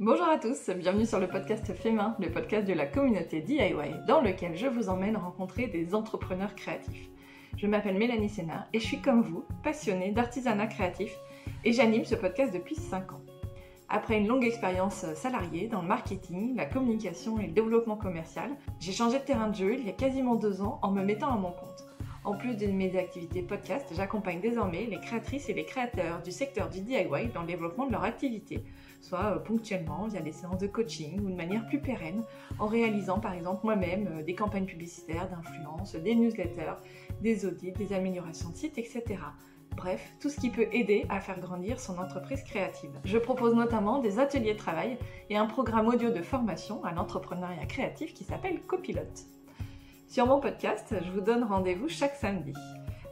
Bonjour à tous, bienvenue sur le podcast Fait-Main, le podcast de la communauté DIY, dans lequel je vous emmène rencontrer des entrepreneurs créatifs. Je m'appelle Mélanie Sénat et je suis comme vous, passionnée d'artisanat créatif et j'anime ce podcast depuis 5 ans. Après une longue expérience salariée dans le marketing, la communication et le développement commercial, j'ai changé de terrain de jeu il y a quasiment 2 ans en me mettant à mon compte. En plus de mes activités podcast, j'accompagne désormais les créatrices et les créateurs du secteur du DIY dans le développement de leur activité, soit ponctuellement via des séances de coaching ou de manière plus pérenne, en réalisant par exemple moi-même des campagnes publicitaires, d'influence, des newsletters, des audits, des améliorations de sites, etc. Bref, tout ce qui peut aider à faire grandir son entreprise créative. Je propose notamment des ateliers de travail et un programme audio de formation à l'entrepreneuriat créatif qui s'appelle Copilote. Sur mon podcast, je vous donne rendez-vous chaque samedi.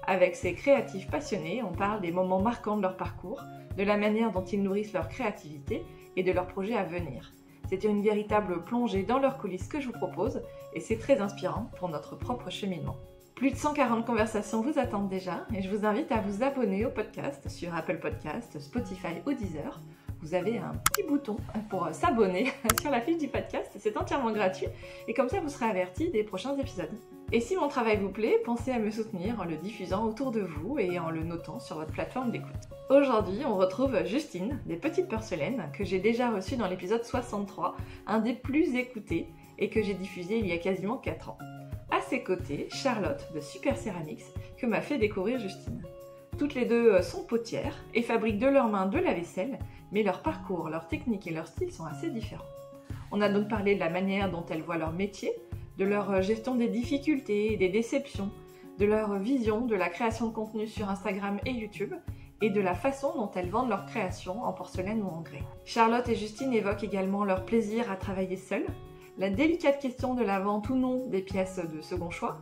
Avec ces créatifs passionnés, on parle des moments marquants de leur parcours, de la manière dont ils nourrissent leur créativité et de leurs projets à venir. C'est une véritable plongée dans leurs coulisses que je vous propose et c'est très inspirant pour notre propre cheminement. Plus de 140 conversations vous attendent déjà et je vous invite à vous abonner au podcast sur Apple Podcasts, Spotify ou Deezer. Vous avez un petit bouton pour s'abonner sur la fiche du podcast, c'est entièrement gratuit et comme ça vous serez averti des prochains épisodes. Et si mon travail vous plaît, pensez à me soutenir en le diffusant autour de vous et en le notant sur votre plateforme d'écoute. Aujourd'hui, on retrouve Justine, des Petites Porcelaines, que j'ai déjà reçue dans l'épisode 63, un des plus écoutés et que j'ai diffusé il y a quasiment 4 ans. À ses côtés, Charlotte de Super Ceramics, que m'a fait découvrir Justine. Toutes les deux sont potières et fabriquent de leurs mains de la vaisselle, mais leur parcours, leur technique et leur style sont assez différents. On a donc parlé de la manière dont elles voient leur métier, de leur gestion des difficultés et des déceptions, de leur vision de la création de contenu sur Instagram et YouTube, et de la façon dont elles vendent leurs créations en porcelaine ou en grès. Charlotte et Justine évoquent également leur plaisir à travailler seules, la délicate question de la vente ou non des pièces de second choix,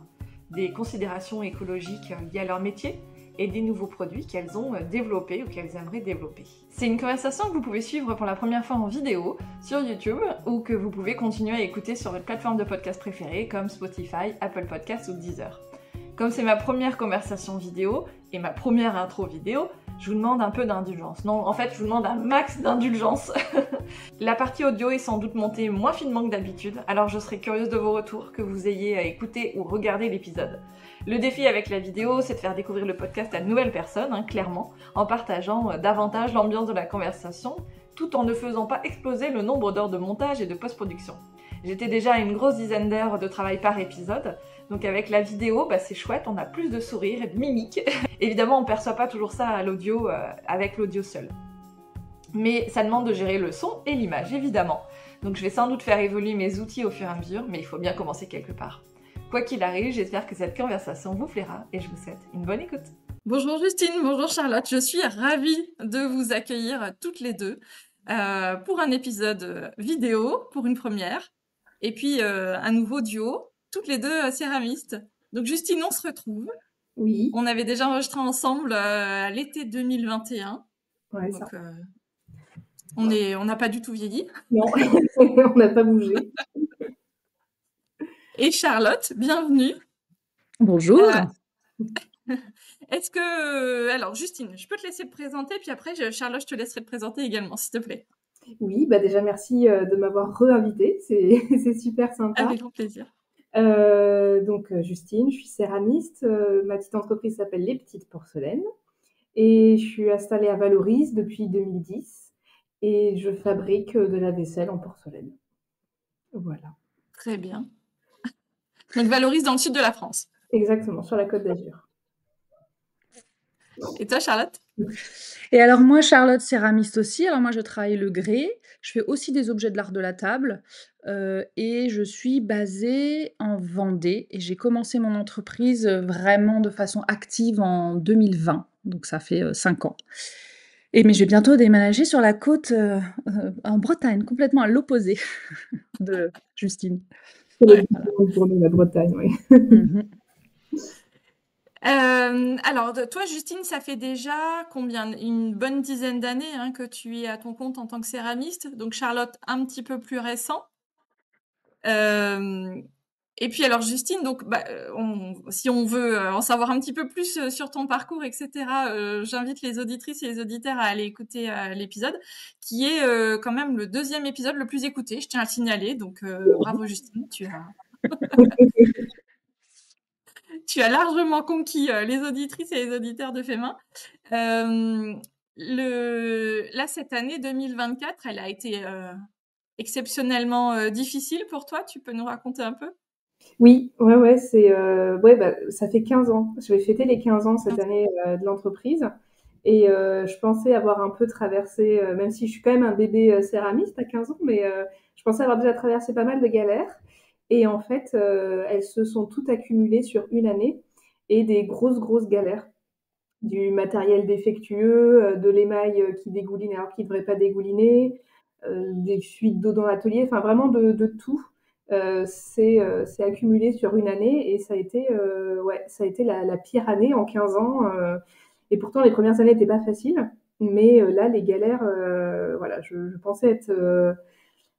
des considérations écologiques liées à leur métier, et des nouveaux produits qu'elles ont développés ou qu'elles aimeraient développer. C'est une conversation que vous pouvez suivre pour la première fois en vidéo sur YouTube ou que vous pouvez continuer à écouter sur votre plateforme de podcast préférée comme Spotify, Apple Podcasts ou Deezer. Comme c'est ma première conversation vidéo et ma première intro vidéo, je vous demande un peu d'indulgence. Non, en fait, je vous demande un max d'indulgence. La partie audio est sans doute montée moins finement que d'habitude, alors je serais curieuse de vos retours, que vous ayez à écouter ou regarder l'épisode. Le défi avec la vidéo, c'est de faire découvrir le podcast à de nouvelles personnes, clairement, en partageant davantage l'ambiance de la conversation, tout en ne faisant pas exploser le nombre d'heures de montage et de post-production. J'étais déjà à une grosse dizaine d'heures de travail par épisode, donc avec la vidéo, c'est chouette, on a plus de sourires et de mimiques. Évidemment, on ne perçoit pas toujours ça à l'audio, avec l'audio seul. Mais ça demande de gérer le son et l'image, évidemment. Donc je vais sans doute faire évoluer mes outils au fur et à mesure, mais il faut bien commencer quelque part. Quoi qu'il arrive, j'espère que cette conversation vous plaira et je vous souhaite une bonne écoute. Bonjour Justine, bonjour Charlotte, je suis ravie de vous accueillir toutes les deux pour un épisode vidéo, pour une première, et puis un nouveau duo, toutes les deux céramistes. Donc Justine, on se retrouve. Oui. On avait déjà enregistré ensemble à l'été 2021. Ouais, Donc ça. on n'a pas du tout vieilli. Non, on n'a pas bougé. Et Charlotte, bienvenue. Bonjour. Est-ce que... Alors, Justine, je peux te laisser te présenter, puis après, Charlotte, je te laisserai te présenter également, s'il te plaît. Oui, déjà, merci de m'avoir réinvitée. C'est super sympa. Avec grand plaisir. Donc, Justine, je suis céramiste. Ma petite entreprise s'appelle Les Petites Porcelaines. Et je suis installée à Valoris depuis 2010. Et je fabrique de la vaisselle en porcelaine. Voilà. Très bien. Donc, Valoris dans le sud de la France. Exactement, sur la Côte d'Azur. Et toi, Charlotte? Et alors moi, Charlotte, céramiste aussi. Alors moi, je travaille le grès. Je fais aussi des objets de l'art de la table. Et je suis basée en Vendée. Et j'ai commencé mon entreprise vraiment de façon active en 2020. Donc ça fait 5 ans. Mais je vais bientôt déménager sur la côte en Bretagne, complètement à l'opposé de Justine. C'est pour nous, la Bretagne, oui. Alors, toi, Justine, ça fait déjà combien? Une bonne dizaine d'années que tu es à ton compte en tant que céramiste. Donc, Charlotte, un petit peu plus récent. Et puis alors Justine, donc si on veut en savoir un petit peu plus sur ton parcours, etc., j'invite les auditrices et les auditeurs à aller écouter l'épisode, qui est quand même le 2e épisode le plus écouté, je tiens à le signaler. Donc bravo Justine, tu as largement conquis les auditrices et les auditeurs de Fémin. Là, cette année 2024, elle a été exceptionnellement difficile pour toi. Tu peux nous raconter un peu? Oui, ouais, ça fait 15 ans. Je vais fêter les 15 ans cette année de l'entreprise. Et je pensais avoir un peu traversé, même si je suis quand même un bébé céramiste à 15 ans, mais je pensais avoir déjà traversé pas mal de galères. Et en fait, elles se sont toutes accumulées sur une année et des grosses galères. Du matériel défectueux, de l'émail qui dégouline alors qu'il ne devrait pas dégouliner, des fuites d'eau dans l'atelier, enfin vraiment de tout. C'est accumulé sur une année et ça a été, ça a été la pire année en 15 ans. Et pourtant, les premières années n'étaient pas faciles, mais là, les galères, voilà, je pensais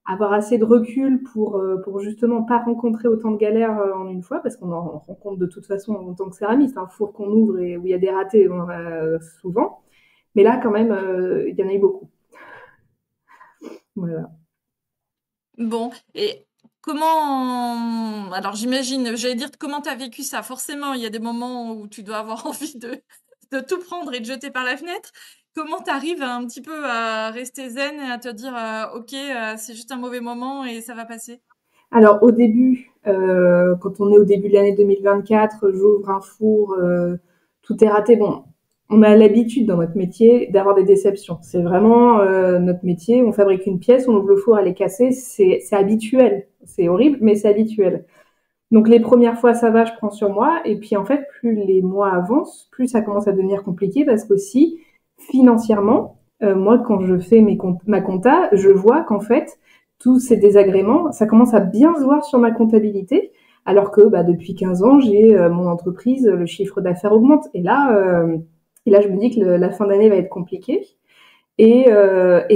avoir assez de recul pour justement pas rencontrer autant de galères en une fois, parce qu'on en rencontre de toute façon en tant que céramiste, un four qu'on ouvre et où il y a des ratés, on en a souvent. Mais là, quand même, il y en a eu beaucoup. Voilà. Bon, et comment... Alors j'imagine, j'allais dire comment tu as vécu ça. Forcément, il y a des moments où tu dois avoir envie de tout prendre et de jeter par la fenêtre. Comment tu arrives un petit peu à rester zen et à te dire ok, c'est juste un mauvais moment et ça va passer? Alors au début, quand on est au début de l'année 2024, j'ouvre un four, tout est raté. Bon, on a l'habitude dans notre métier d'avoir des déceptions. C'est vraiment notre métier. On fabrique une pièce, on ouvre le four, elle est cassée. C'est habituel. C'est horrible, mais c'est habituel. Donc les premières fois, ça va, je prends sur moi. Et puis en fait, plus les mois avancent, plus ça commence à devenir compliqué parce qu'aussi, financièrement, moi, quand je fais ma compta, je vois qu'en fait, tous ces désagréments, ça commence à bien se voir sur ma comptabilité. Alors que depuis 15 ans, j'ai mon entreprise, le chiffre d'affaires augmente. Et là, je me dis que la fin d'année va être compliquée. Et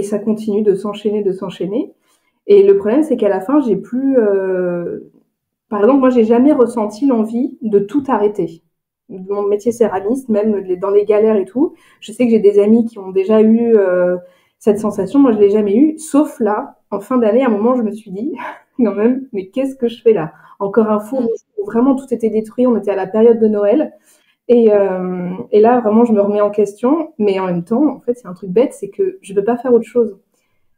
ça continue de s'enchaîner. Et le problème, c'est qu'à la fin, j'ai plus... Par exemple, moi, j'ai jamais ressenti l'envie de tout arrêter. Mon métier céramiste, même dans les galères et tout. Je sais que j'ai des amis qui ont déjà eu cette sensation. Moi, je l'ai jamais eu. Sauf là, en fin d'année, à un moment, je me suis dit, quand même, mais qu'est-ce que je fais là? Encore un four où vraiment tout était détruit. On était à la période de Noël. Et là, vraiment, je me remets en question. Mais en même temps, en fait, c'est un truc bête, c'est que je veux pas faire autre chose.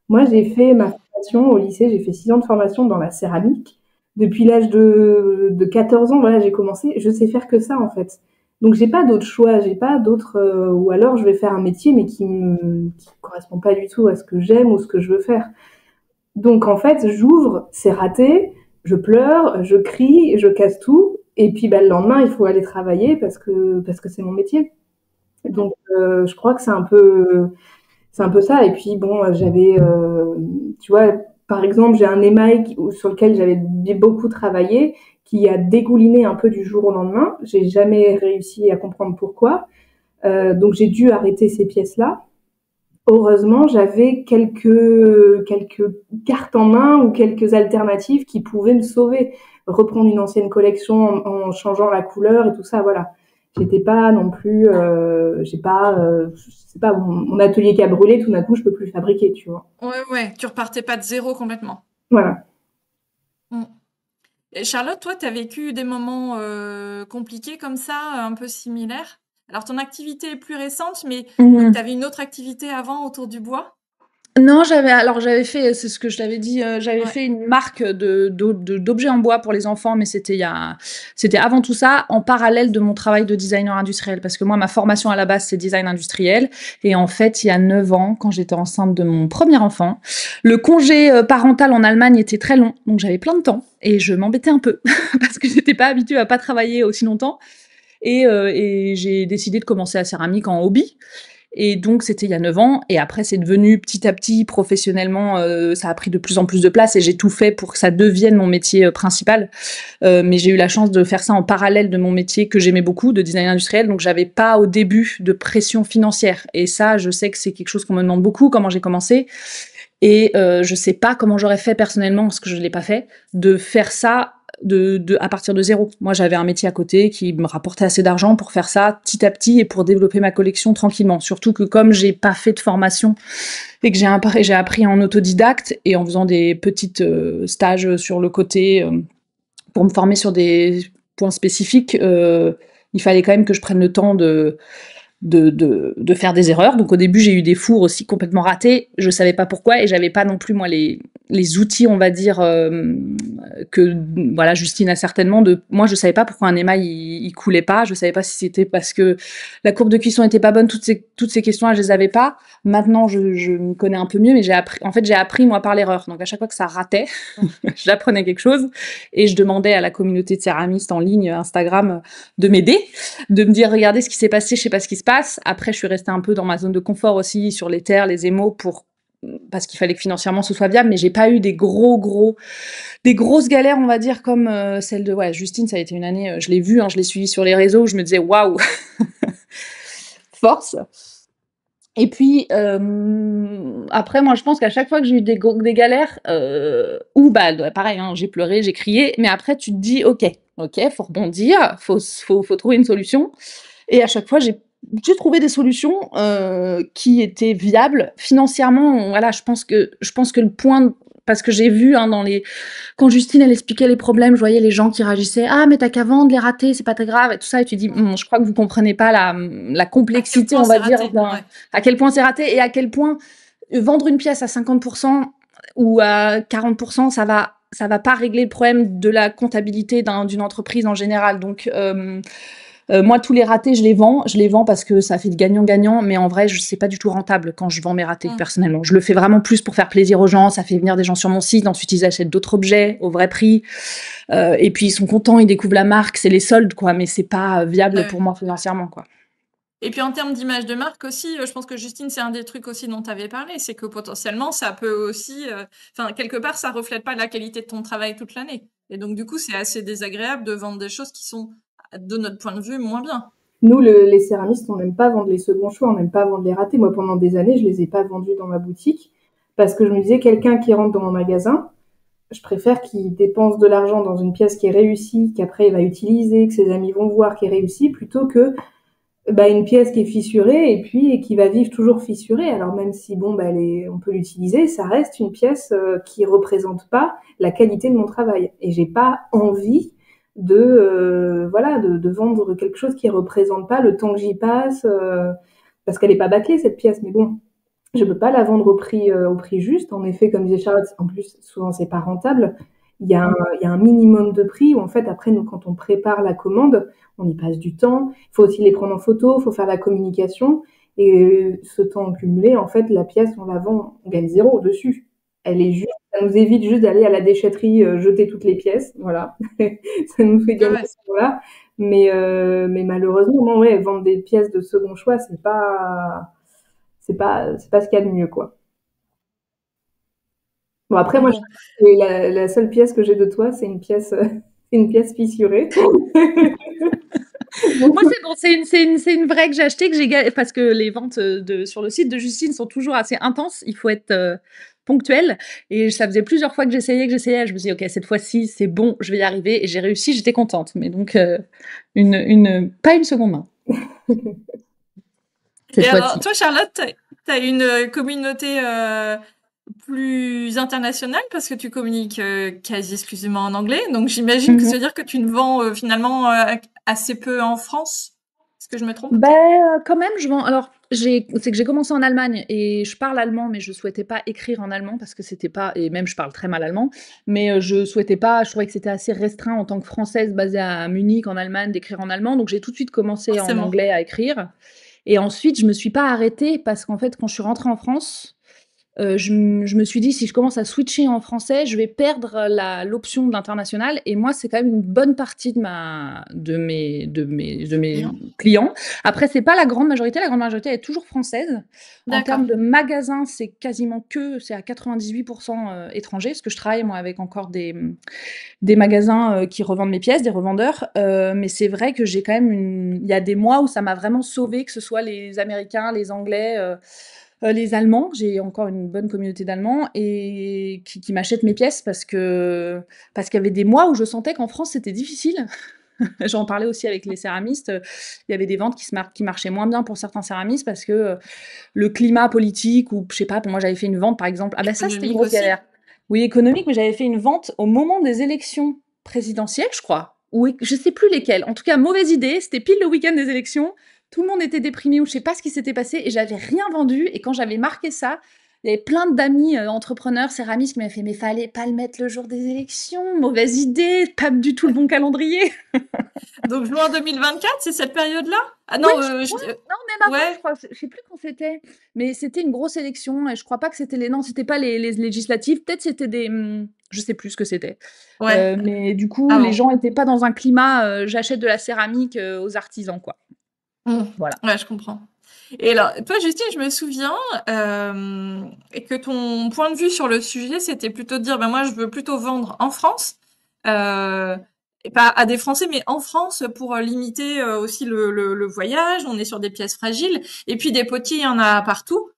Moi, j'ai fait ma formation au lycée. J'ai fait 6 ans de formation dans la céramque. Depuis l'âge de 14 ans, voilà, j'ai commencé. Je sais faire que ça, en fait. Donc, j'ai pas d'autre choix. J'ai pas d'autre. Ou alors, je vais faire un métier, mais qui correspond pas du tout à ce que j'aime ou ce que je veux faire. Donc, en fait, j'ouvre, c'est raté. Je pleure, je crie, je casse tout. Et puis, le lendemain, il faut aller travailler parce que c'est mon métier. Donc, je crois que c'est un peu ça. Et puis, bon, tu vois, par exemple, j'ai un émail sur lequel j'avais beaucoup travaillé, qui a dégouliné un peu du jour au lendemain. J'ai jamais réussi à comprendre pourquoi. Donc, j'ai dû arrêter ces pièces-là. Heureusement, j'avais quelques cartes en main ou quelques alternatives qui pouvaient me sauver. Reprendre une ancienne collection en changeant la couleur et tout ça, voilà. J'étais pas non plus, c'est pas mon atelier qui a brûlé, tout d'un coup, je peux plus fabriquer, tu vois. Ouais, tu repartais pas de zéro complètement. Voilà. Et Charlotte, toi, tu as vécu des moments compliqués comme ça, un peu similaires. Alors, ton activité est plus récente, mais tu avais une autre activité avant autour du bois? Non, j'avais fait, c'est ce que je t'avais dit, j'avais fait une marque d'objets en bois pour les enfants, mais c'était avant tout ça, en parallèle de mon travail de designer industriel. Parce que moi, ma formation à la base, c'est design industriel. Et en fait, il y a 9 ans, quand j'étais enceinte de mon premier enfant, le congé parental en Allemagne était très long. Donc, j'avais plein de temps et je m'embêtais un peu parce que j'étais pas habituée à pas travailler aussi longtemps. Et j'ai décidé de commencer la céramique en hobby. Et donc, c'était il y a 9 ans. Et après, c'est devenu petit à petit, professionnellement, ça a pris de plus en plus de place et j'ai tout fait pour que ça devienne mon métier principal. Mais j'ai eu la chance de faire ça en parallèle de mon métier que j'aimais beaucoup, de design industriel. Donc, j'avais pas au début de pression financière. Et ça, je sais que c'est quelque chose qu'on me demande beaucoup, comment j'ai commencé. Et je sais pas comment j'aurais fait personnellement, parce que je l'ai pas fait, de faire ça à partir de zéro. Moi, j'avais un métier à côté qui me rapportait assez d'argent pour faire ça petit à petit et pour développer ma collection tranquillement. Surtout que comme j'ai pas fait de formation et que j'ai appris en autodidacte et en faisant des petites stages sur le côté pour me former sur des points spécifiques, il fallait quand même que je prenne le temps de faire des erreurs. Donc au début, j'ai eu des fours aussi complètement ratés. Je savais pas pourquoi et j'avais pas non plus moi les outils, on va dire, que voilà, Justine a certainement. Moi, je savais pas pourquoi un émail il coulait pas. Je savais pas si c'était parce que la courbe de cuisson était pas bonne. Toutes ces questions-là, je les avais pas. Maintenant, je me connais un peu mieux, mais j'ai appris moi par l'erreur. Donc à chaque fois que ça ratait, j'apprenais quelque chose et je demandais à la communauté de céramistes en ligne Instagram de m'aider, de me dire regardez ce qui s'est passé, je sais pas ce qui se passe. Après, je suis restée un peu dans ma zone de confort aussi sur les terres, les émaux parce qu'il fallait que financièrement ce soit viable, mais j'ai pas eu des grosses galères, on va dire, comme celle de Justine. Ça a été une année, je l'ai vue, je l'ai suivie sur les réseaux, où je me disais waouh, force. Et puis après, moi, je pense qu'à chaque fois que j'ai eu des galères, pareil, j'ai pleuré, j'ai crié, mais après tu te dis ok, faut rebondir, faut trouver une solution. Et à chaque fois, j'ai trouvé des solutions qui étaient viables financièrement. Voilà, je pense que le point, parce que j'ai vu quand Justine elle expliquait les problèmes, je voyais les gens qui réagissaient ah mais t'as qu'à vendre les ratés, c'est pas très grave et tout ça, et tu dis je crois que vous comprenez pas la complexité, on va dire, à quel point c'est raté et à quel point vendre une pièce à 50% ou à 40%, ça va pas régler le problème de la comptabilité d'une entreprise en général. Donc moi, tous les ratés, je les vends parce que ça fait de gagnant-gagnant, mais en vrai, c'est pas du tout rentable quand je vends mes ratés, personnellement. Je le fais vraiment plus pour faire plaisir aux gens, ça fait venir des gens sur mon site, ensuite ils achètent d'autres objets au vrai prix, et puis ils sont contents, ils découvrent la marque, c'est les soldes, quoi, mais c'est pas viable pour moi financièrement, quoi. Et puis en termes d'image de marque aussi, je pense que Justine, c'est un des trucs aussi dont tu avais parlé, c'est que potentiellement, ça peut aussi, quelque part, ça reflète pas la qualité de ton travail toute l'année. Et donc, du coup, c'est assez désagréable de vendre des choses qui sont, de notre point de vue, moins bien. Nous, les céramistes, on n'aime pas vendre les seconds choix, on n'aime pas vendre les ratés. Moi, pendant des années, je les ai pas vendus dans ma boutique parce que je me disais, quelqu'un qui rentre dans mon magasin, je préfère qu'il dépense de l'argent dans une pièce qui est réussie, qu'après il va utiliser, que ses amis vont voir qui est réussie, plutôt que une pièce qui est fissurée et qui va vivre toujours fissurée. Alors même si on peut l'utiliser, ça reste une pièce qui représente pas la qualité de mon travail. Et j'ai pas envie de vendre quelque chose qui représente pas le temps que j'y passe, parce qu'elle est pas bâclée cette pièce. Mais bon, je peux pas la vendre au prix juste. En effet, comme disait Charlotte, en plus souvent c'est pas rentable. Il y a un minimum de prix où en fait après nous quand on prépare la commande, on y passe du temps. Il faut aussi les prendre en photo, il faut faire la communication et ce temps cumulé, en fait la pièce on la vend, on gagne 0 dessus. Elle est juste, ça nous évite juste d'aller à la déchetterie jeter toutes les pièces, voilà. Ça nous fait gagner ce temps-là. Mais malheureusement non, vendre des pièces de second choix c'est pas ce qu'il y a de mieux, quoi. Bon, après, moi, la seule pièce que j'ai de toi, c'est une pièce fissurée. Moi, c'est bon, c'est une vraie que j'ai achetée, parce que les ventes sur le site de Justine sont toujours assez intenses. Il faut être ponctuel. Et ça faisait plusieurs fois que j'essayais. Je me suis dit, ok, cette fois-ci, c'est bon, je vais y arriver. Et j'ai réussi, j'étais contente. Mais donc, pas une seconde main. Et alors, toi, Charlotte, t'as une communauté plus internationale parce que tu communiques quasi exclusivement en anglais. Donc, j'imagine que ça veut dire que tu ne vends finalement assez peu en France. Est-ce que je me trompe? Quand même, je vends. Alors, c'est que j'ai commencé en Allemagne et je parle allemand, mais je souhaitais pas écrire en allemand parce que c'était pas. Et même, je parle très mal allemand, mais je souhaitais pas. Je trouvais que c'était assez restreint en tant que Française basée à Munich, en Allemagne, d'écrire en allemand. Donc, j'ai tout de suite commencé en anglais à écrire. Et ensuite, je me suis pas arrêtée parce qu'en fait, quand je suis rentrée en France, je me suis dit, si je commence à switcher en français, je vais perdre l'option de l'international. Et moi, c'est quand même une bonne partie de mes clients. Après, c'est pas la grande majorité. La grande majorité est toujours française. En termes de magasins, c'est à 98% étrangers, parce que je travaille, moi, avec encore des magasins qui revendent mes pièces, des revendeurs. Mais c'est vrai que j'ai quand même il y a des mois où ça m'a vraiment sauvée, que ce soit les Américains, les Anglais, Les Allemands, j'ai encore une bonne communauté d'Allemands et qui m'achètent mes pièces parce qu'il y avait des mois où je sentais qu'en France, c'était difficile. J'en parlais aussi avec les céramistes, il y avait des ventes qui marchaient moins bien pour certains céramistes parce que, le climat politique ou je sais pas, pour moi, j'avais fait une vente, par exemple ça, c'était une Économique grosse aussi. galère. Oui, économique, mais j'avais fait une vente au moment des élections présidentielles, je crois, ou je sais plus lesquelles. En tout cas, mauvaise idée, c'était pile le week-end des élections. Tout le monde était déprimé ou je sais pas ce qui s'était passé et j'avais rien vendu. Et quand j'avais marqué ça, il y avait plein d'amis entrepreneurs, céramistes qui m'avaient fait mais fallait pas le mettre le jour des élections, mauvaise idée, pas du tout le bon calendrier. Donc juin 2024, c'est cette période-là? Ah Ouais, non, non, même avant, je ouais, crois. Je sais plus quand c'était, mais c'était une grosse élection et je crois pas que c'était non, c'était pas les législatives. Peut-être c'était je sais plus ce que c'était. ouais, Mais du coup, les avant. gens étaient pas dans un climat, j'achète de la céramique aux artisans, quoi. Mmh. Voilà. Ouais, je comprends. Et alors, toi, Justine, je me souviens et que ton point de vue sur le sujet, c'était plutôt de dire, ben moi, je veux plutôt vendre en France, et pas à des Français, mais en France pour limiter aussi le voyage. On est sur des pièces fragiles, et puis des potiers, il y en a partout.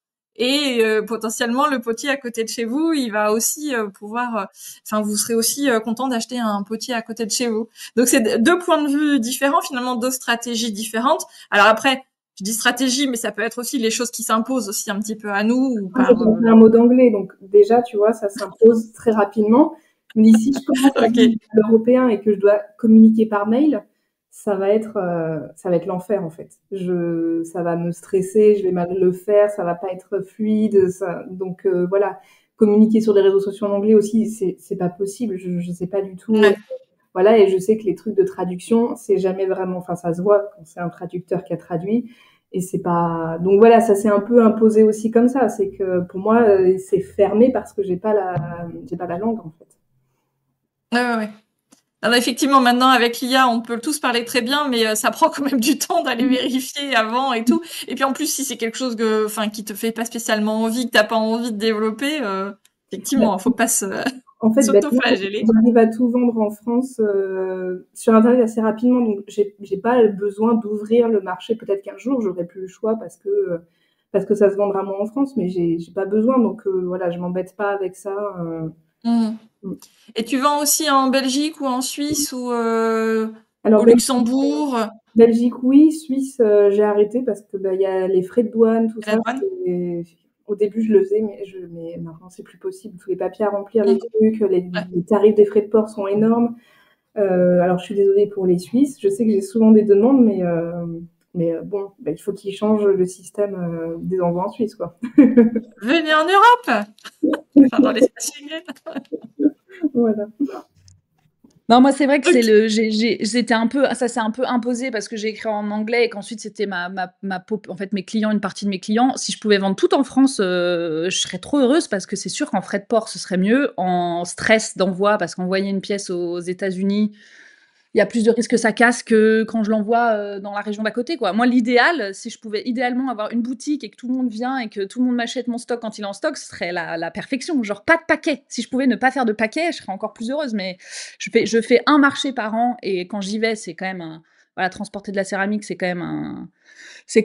Et potentiellement, le potier à côté de chez vous, il va aussi pouvoir. Enfin, vous serez aussi content d'acheter un potier à côté de chez vous. Donc, c'est deux points de vue différents, finalement, deux stratégies différentes. Alors après, je dis stratégie, mais ça peut être aussi les choses qui s'imposent aussi un petit peu à nous ou Moi, j'ai par. compris un mot d'anglais, donc déjà, tu vois, ça s'impose très rapidement. Mais si je commence à vivre Ok. l'européen et que je dois communiquer par mail, ça va être l'enfer en fait. Ça va me stresser, je vais mal le faire, ça va pas être fluide. Donc voilà, communiquer sur les réseaux sociaux en anglais aussi, c'est pas possible. Je sais pas du tout. Ouais. Voilà, et je sais que les trucs de traduction, c'est jamais vraiment, enfin, ça se voit quand c'est un traducteur qui a traduit, et c'est pas, donc voilà, ça s'est un peu imposé aussi comme ça, c'est que pour moi, c'est fermé parce que j'ai pas la langue, en fait. Ouais, ouais, ouais. Alors, effectivement, maintenant avec l'IA, on peut tous parler très bien, mais ça prend quand même du temps d'aller vérifier avant et tout. Et puis en plus, si c'est quelque chose enfin, qui te fait pas spécialement envie, que t'as pas envie de développer, effectivement, faut pas En fait, bêtement, s'auto-flageller. j'arrive à tout vendre en France, sur Internet assez rapidement, donc j'ai pas besoin d'ouvrir le marché. Peut-être qu'un jour, j'aurai plus le choix parce que ça se vendra moins en France, mais j'ai pas besoin, donc voilà, je m'embête pas avec ça. Mmh. Mm. Et tu vends aussi en Belgique ou en Suisse ou Alors, au Luxembourg, Belgique, oui. Suisse, j'ai arrêté parce que bah, il y a les frais de douane, tout à la ça. douane? Au début, je le faisais, mais maintenant, c'est plus possible. Tous les papiers à remplir, Mmh. les trucs, Ouais. les tarifs des frais de port sont énormes. Alors, je suis désolée pour les Suisses. Je sais que j'ai souvent des demandes, mais bon, bah, il faut qu'ils changent le système des envois en Suisse, quoi. Venez en Europe, enfin dans l'espace Schengen. Voilà. Non, moi, c'est vrai que Ok. c'était ça s'est un peu imposé parce que j'ai écrit en anglais et qu'ensuite c'était en fait, mes clients, une partie de mes clients. Si je pouvais vendre tout en France, je serais trop heureuse parce que c'est sûr qu'en frais de port, ce serait mieux. En stress d'envoi, parce qu'envoyer une pièce aux États-Unis, il y a plus de risques que ça casse que quand je l'envoie dans la région d'à côté, quoi. Moi, l'idéal, si je pouvais idéalement avoir une boutique et que tout le monde vient et que tout le monde m'achète mon stock quand il est en stock, ce serait la perfection. Genre, pas de paquet. Si je pouvais ne pas faire de paquet, je serais encore plus heureuse. Mais je fais un marché par an et quand j'y vais, c'est quand même voilà, transporter de la céramique, c'est quand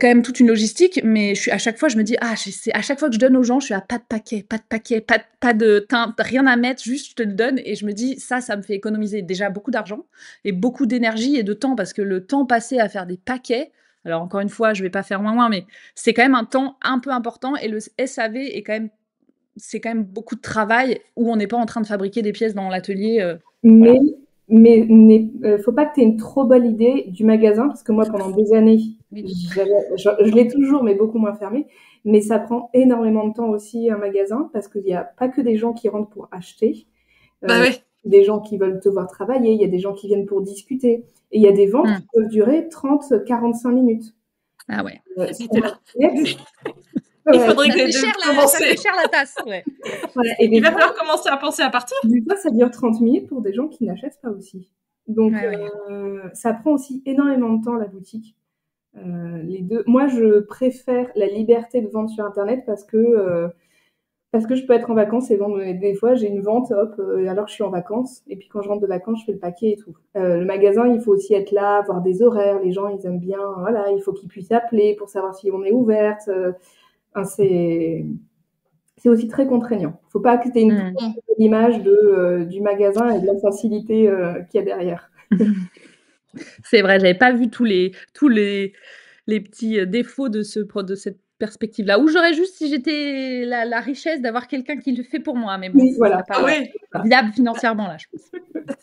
même toute une logistique, mais à chaque fois, je me dis, à chaque fois que je donne aux gens, je suis à pas de paquet, pas de paquet, pas de teinte, rien à mettre, juste je te le donne. Et je me dis, ça me fait économiser déjà beaucoup d'argent et beaucoup d'énergie et de temps, parce que le temps passé à faire des paquets, alors encore une fois, je vais pas faire moins, mais c'est quand même un temps un peu important. Et le SAV c'est quand même beaucoup de travail où on n'est pas en train de fabriquer des pièces dans l'atelier. Mais, Voilà. faut pas que tu aies une trop bonne idée du magasin, parce que moi, pendant des années, Oui. je l'ai toujours, mais beaucoup moins fermé. Mais ça prend énormément de temps aussi, un magasin, parce qu'il n'y a pas que des gens qui rentrent pour acheter, Bah euh, ouais. des gens qui veulent te voir travailler, il y a des gens qui viennent pour discuter. Et il y a des ventes qui Hmm. peuvent durer 30-45 minutes. Ah ouais. Et Sur t'es là. Internet, Il ouais, faudrait que Ça fait commencer. cher la tasse, ouais. voilà. Et Il va falloir commencer à penser à partir. des fois, ça dure 30 minutes pour des gens qui n'achètent pas aussi. Donc, Ouais, ouais. ça prend aussi énormément de temps, la boutique. Les deux. Moi, je préfère la liberté de vendre sur Internet parce que je peux être en vacances et vendre. Des fois, j'ai une vente, hop, alors je suis en vacances. Et puis quand je rentre de vacances, je fais le paquet et tout. Le magasin, il faut aussi être là, avoir des horaires. Les gens, ils aiment bien. Voilà, il faut qu'ils puissent appeler pour savoir si on est ouverte. Hein, c'est aussi très contraignant. Il ne faut pas que tu aies une Mmh. image du magasin et de la facilité qu'il y a derrière. C'est vrai, j'avais pas vu tous les petits, défauts de cette perspective-là. Ou j'aurais juste, si j'étais la richesse d'avoir quelqu'un qui le fait pour moi, mais bon, Oui, ce voilà. serait pas Oui, viable financièrement là, je pense.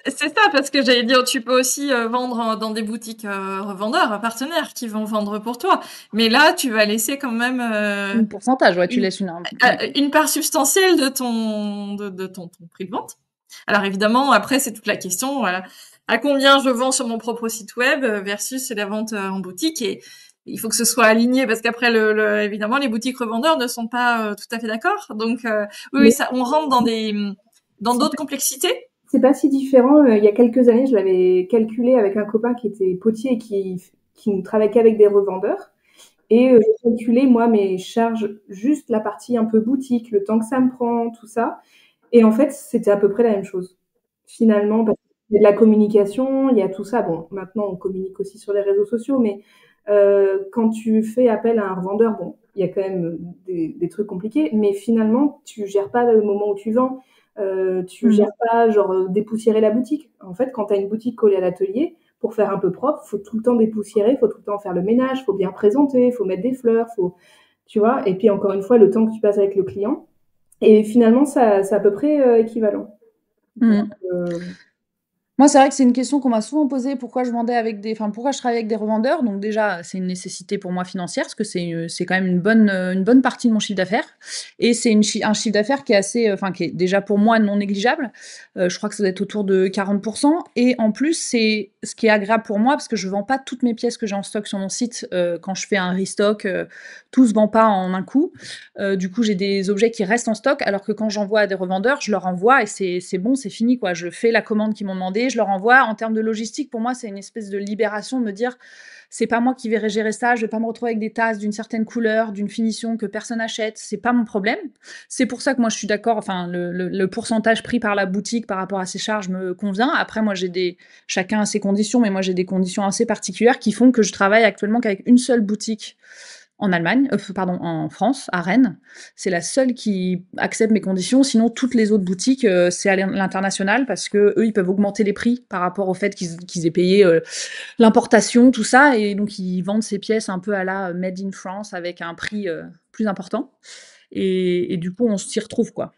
c'est ça, parce que j'allais dire, tu peux aussi vendre dans des boutiques revendeurs, partenaires qui vont vendre pour toi. Mais là, tu vas laisser quand même Un pourcentage, ouais, tu une, laisses ouais. une part substantielle de ton prix de vente. Alors évidemment, après, c'est toute la question, voilà, à combien je vends sur mon propre site web versus la vente en boutique. Et il faut que ce soit aligné, parce qu'après, évidemment, les boutiques revendeurs ne sont pas tout à fait d'accord. Donc, oui, Mais ça, on rentre dans d'autres complexités. c'est pas si différent. Il y a quelques années, je l'avais calculé avec un copain qui était potier et qui ne travaillait qu'avec des revendeurs. Et j'ai calculé, moi, mes charges, juste la partie un peu boutique, le temps que ça me prend, tout ça. Et en fait, c'était à peu près la même chose. Finalement, parce qu'il y a de la communication, il y a tout ça. Bon, maintenant, on communique aussi sur les réseaux sociaux, mais quand tu fais appel à un revendeur, bon, il y a quand même des trucs compliqués, mais finalement, tu gères pas le moment où tu vends. Tu gères pas, genre, dépoussiérer la boutique. En fait, quand tu as une boutique collée à l'atelier, pour faire un peu propre, faut tout le temps dépoussiérer, faut tout le temps faire le ménage, faut bien présenter, faut mettre des fleurs, tu vois. Et puis, encore une fois, le temps que tu passes avec le client. Et finalement, c'est à peu près équivalent. Donc, Mmh. Moi, c'est vrai que c'est une question qu'on m'a souvent posée, pourquoi je travaille avec des revendeurs. Donc déjà, c'est une nécessité pour moi financière, parce que c'est quand même une bonne partie de mon chiffre d'affaires et c'est un chiffre d'affaires qui est assez, qui est déjà pour moi non négligeable. Je crois que ça doit être autour de 40 et en plus, c'est ce qui est agréable pour moi parce que je vends pas toutes mes pièces que j'ai en stock sur mon site, quand je fais un restock, tout se vend pas en un coup. Du coup, j'ai des objets qui restent en stock, alors que quand j'envoie à des revendeurs, je leur envoie et c'est bon, c'est fini, quoi. Je fais la commande qu'ils m'ont demandé, je leur envoie. En termes de logistique, pour moi, c'est une espèce de libération de me dire, c'est pas moi qui vais gérer ça, je vais pas me retrouver avec des tasses d'une certaine couleur, d'une finition que personne achète, c'est pas mon problème. C'est pour ça que moi je suis d'accord, enfin le pourcentage pris par la boutique par rapport à ses charges me convient. Après, moi chacun a ses conditions, mais moi j'ai des conditions assez particulières qui font que je travaille actuellement qu'avec une seule boutique en Allemagne, pardon, en France, à Rennes. C'est la seule qui accepte mes conditions. Sinon, toutes les autres boutiques, c'est à l'international parce que eux, ils peuvent augmenter les prix par rapport au fait qu'ils aient payé l'importation, tout ça, et donc ils vendent ces pièces un peu à la Made in France avec un prix plus important. Et du coup, on s'y retrouve, quoi.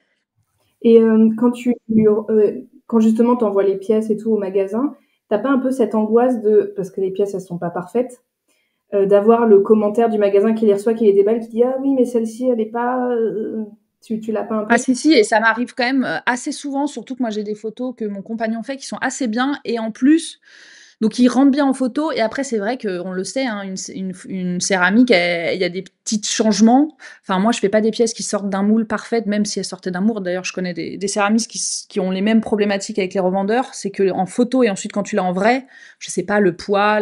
Et quand justement tu envoies les pièces et tout au magasin, t'as pas un peu cette angoisse parce que les pièces elles sont pas parfaites, d'avoir le commentaire du magasin qui les reçoit, qui les déballe, qui dit ah oui mais celle-ci elle est pas, tu l'as pas un peu? Ah si, si, et ça m'arrive quand même assez souvent, surtout que moi j'ai des photos que mon compagnon fait qui sont assez bien, et en plus, donc il rentre bien en photo. Et après, c'est vrai qu'on le sait, hein, une céramique, il y a des petits changements. Enfin, moi, je fais pas des pièces qui sortent d'un moule parfaite, même si elles sortaient d'un moule. D'ailleurs, je connais des céramistes qui ont les mêmes problématiques avec les revendeurs. C'est que en photo et ensuite quand tu l'as en vrai, je sais pas, le poids,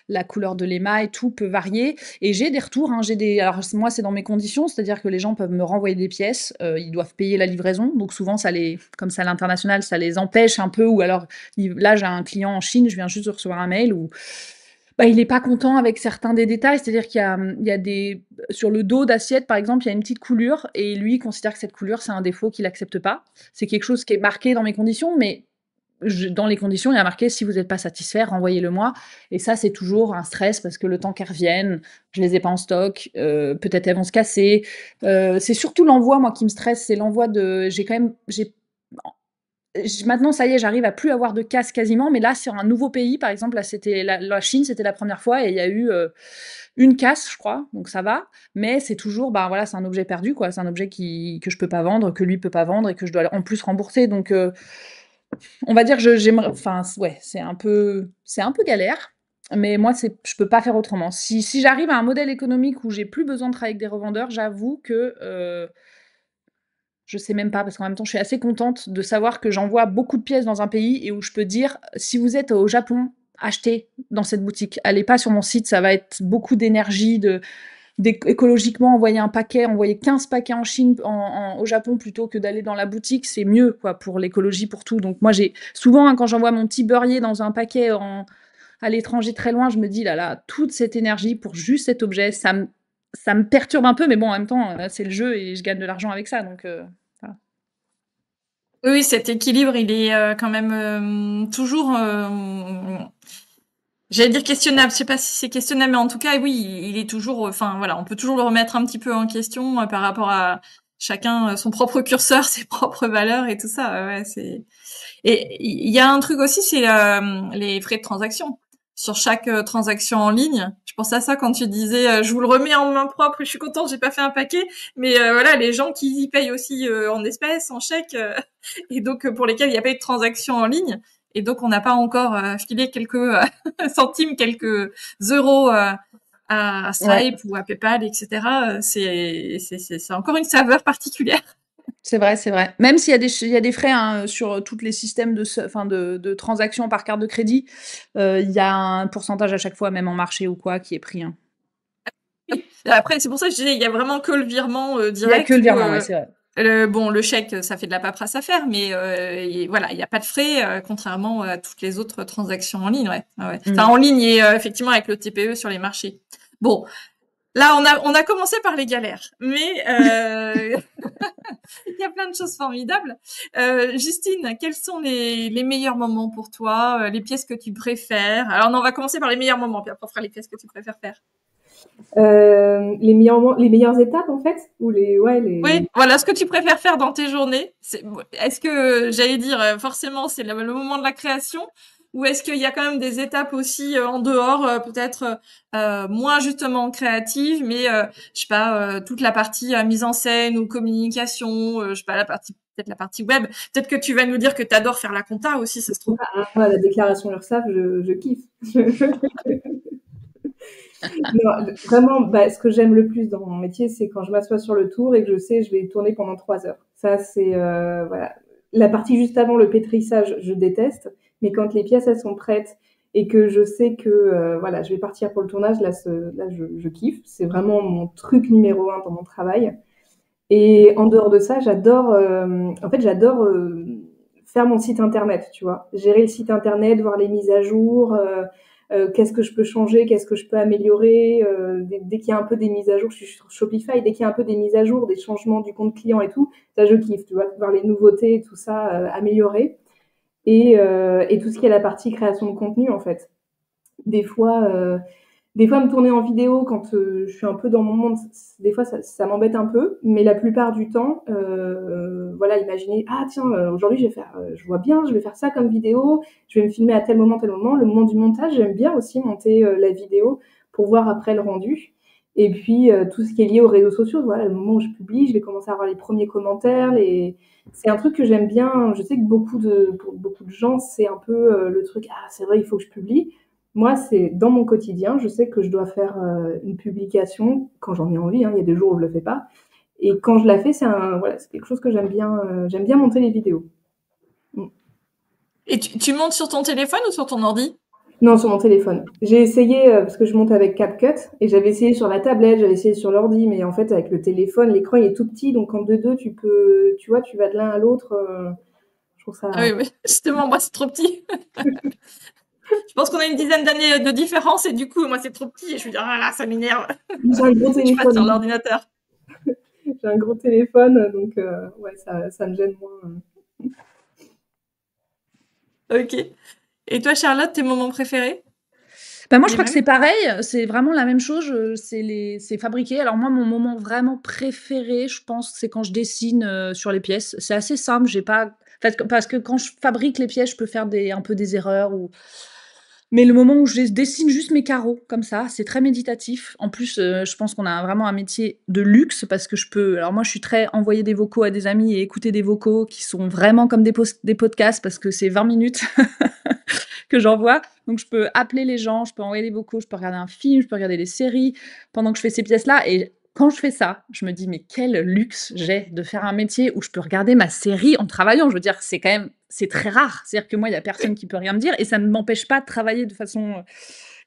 la couleur de l'émail, tout peut varier. Et j'ai des retours, hein, alors moi, c'est dans mes conditions, c'est-à-dire que les gens peuvent me renvoyer des pièces, ils doivent payer la livraison. Donc souvent, comme c'est à l'international, ça les empêche un peu, ou alors là, j'ai un client en Chine, je viens juste de recevoir un mail où il n'est pas content avec certains des détails, c'est-à-dire qu'il y a sur le dos d'assiette, par exemple, il y a une petite coulure, et lui il considère que cette coulure, c'est un défaut qu'il n'accepte pas. C'est quelque chose qui est marqué dans mes conditions, mais dans les conditions, il y a marqué si vous n'êtes pas satisfait, renvoyez-le moi. Et ça, c'est toujours un stress parce que le temps qu'elles reviennent, je les ai pas en stock, peut-être elles vont se casser. C'est surtout l'envoi, moi, qui me stresse. C'est l'envoi maintenant, ça y est, j'arrive à plus avoir de casse quasiment, mais là, sur un nouveau pays, par exemple, là, c'était la Chine, c'était la première fois, et il y a eu une casse, je crois, donc ça va. Mais c'est toujours, voilà, c'est un objet perdu, quoi. C'est un objet que je peux pas vendre, que lui peut pas vendre, et que je dois en plus rembourser. Donc, on va dire que j'aimerais, enfin, ouais, c'est un peu galère. Mais moi, je peux pas faire autrement. Si j'arrive à un modèle économique où j'ai plus besoin de travailler avec des revendeurs, j'avoue que je sais même pas, parce qu'en même temps, je suis assez contente de savoir que j'envoie beaucoup de pièces dans un pays et où je peux dire, si vous êtes au Japon, achetez dans cette boutique. Allez pas sur mon site, ça va être beaucoup d'énergie, écologiquement, envoyer 15 paquets en Chine, au Japon, plutôt que d'aller dans la boutique, c'est mieux, quoi, pour l'écologie, pour tout. Donc moi, j'ai souvent, hein, quand j'envoie mon petit beurrier dans un paquet à l'étranger très loin, je me dis, là là, toute cette énergie pour juste cet objet, ça me perturbe un peu, mais bon, en même temps, c'est le jeu et je gagne de l'argent avec ça, donc voilà. Oui, cet équilibre, il est quand même toujours, j'allais dire questionnable. Je sais pas si c'est questionnable, mais en tout cas, oui, il est toujours. Enfin, voilà, on peut toujours le remettre un petit peu en question par rapport à chacun son propre curseur, ses propres valeurs et tout ça. Ouais, c'est. Et il y a un truc aussi, c'est les frais de transaction. Sur chaque transaction en ligne, je pense à ça quand tu disais je vous le remets en main propre, je suis contente, j'ai pas fait un paquet, mais voilà, les gens qui y payent aussi en espèces, en chèques, et donc pour lesquels il n'y a pas eu de transaction en ligne, et donc on n'a pas encore filé quelques centimes, quelques euros à Ouais, Stripe ou à PayPal, etc. C'est encore une saveur particulière. c'est vrai, c'est vrai. Même s'il y a il y a des frais, hein, sur tous les systèmes enfin de transactions par carte de crédit, il y a un pourcentage à chaque fois, même en marché ou quoi, qui est pris, hein. Après, c'est pour ça que je disais, il y a vraiment que le virement Il y a que direct le ou virement, ouais, c'est vrai. le chèque, ça fait de la paperasse à faire, mais voilà, il n'y a pas de frais, contrairement à toutes les autres transactions en ligne, ouais. Ouais. Enfin, Mmh. en ligne et effectivement avec le TPE sur les marchés. Bon, là, on a commencé par les galères, mais il y a plein de choses formidables. Justine, quels sont les meilleurs moments pour toi, les pièces que tu préfères? Alors, non, on va commencer par les meilleurs moments, puis après on fera les pièces que tu préfères faire. Les meilleures étapes, en fait, ou Oui, voilà ce que tu préfères faire dans tes journées. Est-ce que, j'allais dire, forcément, c'est le moment de la création, ou est-ce qu'il y a quand même des étapes aussi en dehors, peut-être moins justement créatives, mais je sais pas, toute la partie mise en scène ou communication, je sais pas, peut-être la partie web. Peut-être que tu vas nous dire que tu adores faire la compta aussi, ça se trouve. la déclaration URSSAF, je kiffe. Non, vraiment, bah, ce que j'aime le plus dans mon métier, c'est quand je m'assois sur le tour et que je sais je vais tourner pendant 3 heures. Ça, c'est voilà. La partie juste avant le pétrissage, je déteste, mais quand les pièces elles sont prêtes et que je sais que voilà, je vais partir pour le tournage, là je kiffe. C'est vraiment mon truc numéro un dans mon travail. Et en dehors de ça, j'adore faire mon site internet, tu vois. Gérer le site internet, voir les mises à jour, qu'est-ce que je peux changer, qu'est-ce que je peux améliorer. Dès qu'il y a un peu des mises à jour, je suis sur Shopify, dès qu'il y a un peu des mises à jour, des changements du compte client et tout, ça je kiffe, tu vois, voir les nouveautés, tout ça améliorer. Et tout ce qui est la partie création de contenu, en fait. Des fois, me tourner en vidéo quand je suis un peu dans mon monde, des fois ça m'embête un peu, mais la plupart du temps, voilà, imaginez, ah tiens, aujourd'hui je vois bien, je vais faire ça comme vidéo, je vais me filmer à tel moment, tel moment. Le moment du montage, j'aime bien aussi monter la vidéo pour voir après le rendu. Et puis tout ce qui est lié aux réseaux sociaux, voilà, le moment où je publie, je vais commencer à avoir les premiers commentaires. C'est un truc que j'aime bien. Je sais que pour beaucoup de gens, c'est un peu le truc, ah c'est vrai, il faut que je publie. Moi, c'est dans mon quotidien, je sais que je dois faire une publication quand j'en ai envie, hein, il y a des jours où je le fais pas. Et quand je la fais, voilà, c'est quelque chose que j'aime bien monter les vidéos. Mm. Et tu montes sur ton téléphone ou sur ton ordi? Non, sur mon téléphone. J'ai essayé, parce que je monte avec CapCut, et j'avais essayé sur la tablette, j'avais essayé sur l'ordi, mais en fait, avec le téléphone, l'écran il est tout petit, donc en 2-2, tu vois, tu vas de l'un à l'autre. Je trouve ça. Ah oui, oui, justement, moi c'est trop petit. Je pense qu'on a une dizaine d'années de différence et du coup, moi, c'est trop petit et je me dis, ah là, ça m'énerve. J'ai un gros Je passe sur téléphone. l'ordinateur. J'ai un gros téléphone, donc ouais, ça me gêne moins. Ok. Et toi, Charlotte, tes moments préférés? Bah, moi, je Les crois que mêmes? c'est pareil, c'est vraiment la même chose, c'est fabriquer. Alors moi, mon moment vraiment préféré, je pense, c'est quand je dessine, sur les pièces. C'est assez simple, j'ai pas parce que quand je fabrique les pièces, je peux faire un peu des erreurs ou mais le moment où je dessine juste mes carreaux comme ça, c'est très méditatif. En plus, je pense qu'on a vraiment un métier de luxe parce que alors moi, je suis très envoyer des vocaux à des amis et écouter des vocaux qui sont vraiment comme des podcasts parce que c'est 20 minutes que j'envoie. Donc je peux appeler les gens, je peux envoyer des vocaux, je peux regarder un film, je peux regarder des séries pendant que je fais ces pièces-là et quand je fais ça, je me dis: «Mais quel luxe j'ai de faire un métier où je peux regarder ma série en travaillant». Je veux dire, c'est très rare. C'est-à-dire que moi, il y a personne qui peut rien me dire et ça ne m'empêche pas de travailler de façon,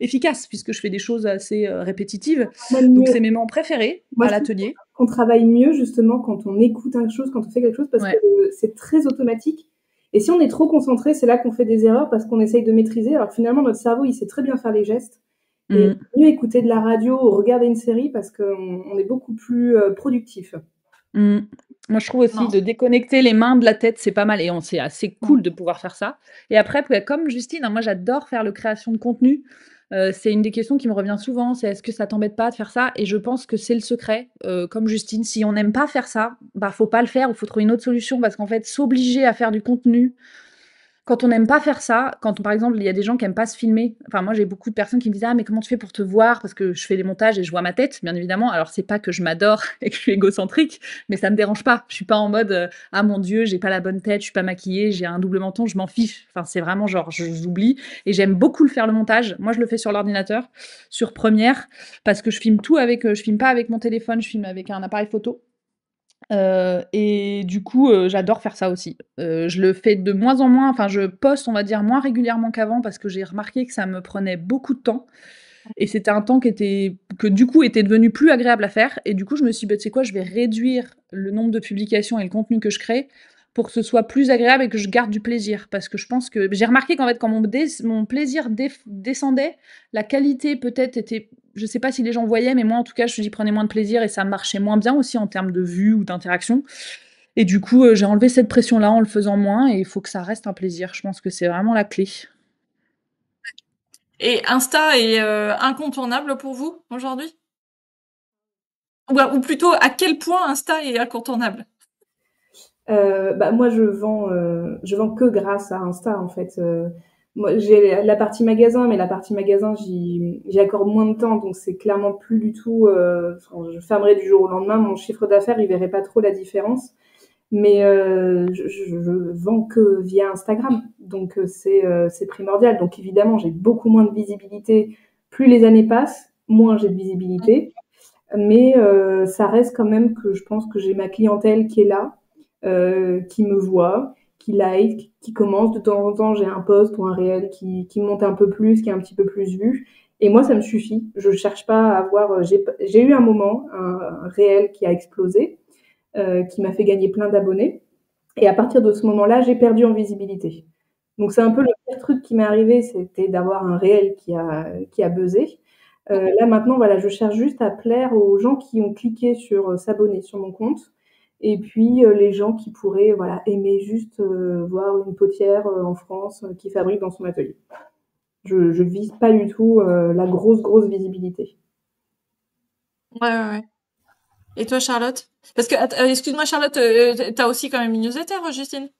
efficace puisque je fais des choses assez, répétitives. Même Donc mieux. c'est mes moments préférés Moi, à je trouve l'atelier. qu'on travaille mieux justement quand on écoute quelque chose, quand on fait quelque chose, parce que Ouais. c'est très automatique. Et si on est trop concentré, c'est là qu'on fait des erreurs parce qu'on essaye de maîtriser. Alors que finalement, notre cerveau, il sait très bien faire les gestes. Et Mmh. mieux écouter de la radio ou regarder une série parce qu'on est beaucoup plus productif. Mmh. Moi, je trouve aussi Non. de déconnecter les mains de la tête, c'est pas mal et on c'est assez Mmh. cool de pouvoir faire ça et après, p comme Justine, hein, moi, j'adore faire le création de contenu. C'est une des questions qui me revient souvent, c'est: «Est-ce que ça t'embête pas de faire ça?» et je pense que c'est le secret, comme Justine, si on n'aime pas faire ça, bah, faut pas le faire ou faut trouver une autre solution parce qu'en fait, s'obliger à faire du contenu quand on n'aime pas faire ça, quand par exemple, il y a des gens qui aiment pas se filmer. Enfin, moi, j'ai beaucoup de personnes qui me disent: «Ah mais comment tu fais pour te voir?» parce que je fais les montages et je vois ma tête, bien évidemment. Alors c'est pas que je m'adore et que je suis égocentrique, mais ça me dérange pas. Je suis pas en mode, «Ah mon Dieu, j'ai pas la bonne tête, je suis pas maquillée, j'ai un double menton», je m'en fiche. Enfin, c'est vraiment genre j'oublie et j'aime beaucoup le faire le montage. Moi, je le fais sur l'ordinateur, sur Premiere parce que je filme tout avec, je filme pas avec mon téléphone, je filme avec un appareil photo. Et du coup, j'adore faire ça aussi. Je le fais de moins en moins, enfin je poste, on va dire, moins régulièrement qu'avant parce que j'ai remarqué que ça me prenait beaucoup de temps et c'était un temps que du coup était devenu plus agréable à faire et du coup je me suis dit: «Bah, tu sais quoi? Je vais réduire le nombre de publications et le contenu que je crée pour que ce soit plus agréable et que je garde du plaisir». Parce que je pense que j'ai remarqué qu'en fait quand mon plaisir descendait, la qualité peut-être était je sais pas si les gens voyaient, mais moi en tout cas j'y prenais moins de plaisir et ça marchait moins bien aussi en termes de vues ou d'interaction et du coup, j'ai enlevé cette pression-là en le faisant moins et il faut que ça reste un plaisir. Je pense que c'est vraiment la clé. Et Insta est incontournable pour vous aujourd'hui? Ou plutôt, à quel point Insta est incontournable? Bah, moi, je vends que grâce à Insta, en fait. Moi, j'ai la partie magasin, mais la partie magasin, j'y accorde moins de temps, donc c'est clairement plus du tout. Enfin, je fermerai du jour au lendemain, mon chiffre d'affaires, il verrait pas trop la différence. Mais je vends que via Instagram, donc c'est primordial. Donc évidemment, j'ai beaucoup moins de visibilité. Plus les années passent, moins j'ai de visibilité. Mais ça reste quand même que je pense que j'ai ma clientèle qui est là, qui me voit, qui like, qui commence. De temps en temps, j'ai un post ou un réel qui monte un peu plus, qui est un petit peu plus vu. Et moi, ça me suffit. Je cherche pas à avoir. J'ai eu un moment, un réel qui a explosé, qui m'a fait gagner plein d'abonnés. Et à partir de ce moment-là, j'ai perdu en visibilité. Donc c'est un peu le pire truc qui m'est arrivé, c'était d'avoir un réel qui a buzzé. Là maintenant, voilà, je cherche juste à plaire aux gens qui ont cliqué sur s'abonner sur mon compte. Et puis les gens qui pourraient voilà, aimer juste voir une potière en France qui fabrique dans son atelier. Je vise pas du tout la grosse visibilité. Ouais, ouais, ouais. Et toi, Charlotte? Parce que, excuse-moi, Charlotte, t'as aussi quand même une newsletter, Justine?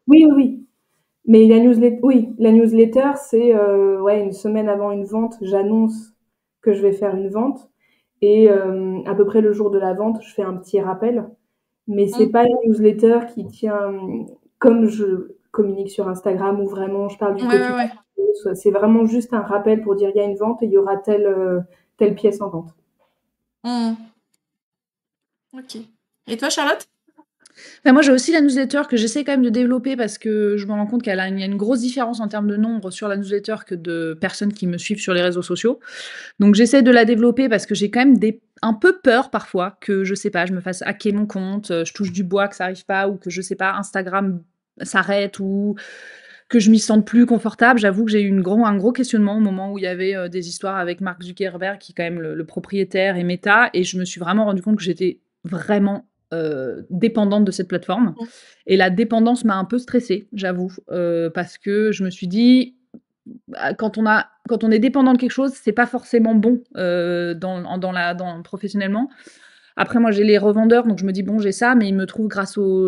Oui, oui, oui. Mais la newsletter, oui, la newsletter, c'est ouais, une semaine avant une vente, j'annonce que je vais faire une vente. Et à peu près le jour de la vente, je fais un petit rappel. Mais c'est Mmh. pas une newsletter qui tient comme je communique sur Instagram où vraiment je parle du Ouais, ouais, quotidien. ouais. C'est vraiment juste un rappel pour dire il y a une vente et il y aura telle pièce en vente. Mmh. OK. Et toi, Charlotte? Bah, moi, j'ai aussi la newsletter que j'essaie quand même de développer parce que je me rends compte il y a une grosse différence en termes de nombre sur la newsletter que de personnes qui me suivent sur les réseaux sociaux. Donc j'essaie de la développer parce que j'ai quand même un peu peur parfois que, je sais pas, je me fasse hacker mon compte, je touche du bois, que ça arrive pas ou que, je sais pas, Instagram s'arrête ou que je m'y sente plus confortable. J'avoue que j'ai eu un gros questionnement au moment où il y avait, des histoires avec Mark Zuckerberg qui est quand même le propriétaire et Meta et je me suis vraiment rendu compte que j'étais vraiment, dépendante de cette plateforme Mmh. et la dépendance m'a un peu stressée, j'avoue, parce que je me suis dit: «Bah, quand on est dépendant de quelque chose, c'est pas forcément bon, professionnellement». Après moi, j'ai les revendeurs, donc je me dis: «Bon, j'ai ça», mais ils me trouvent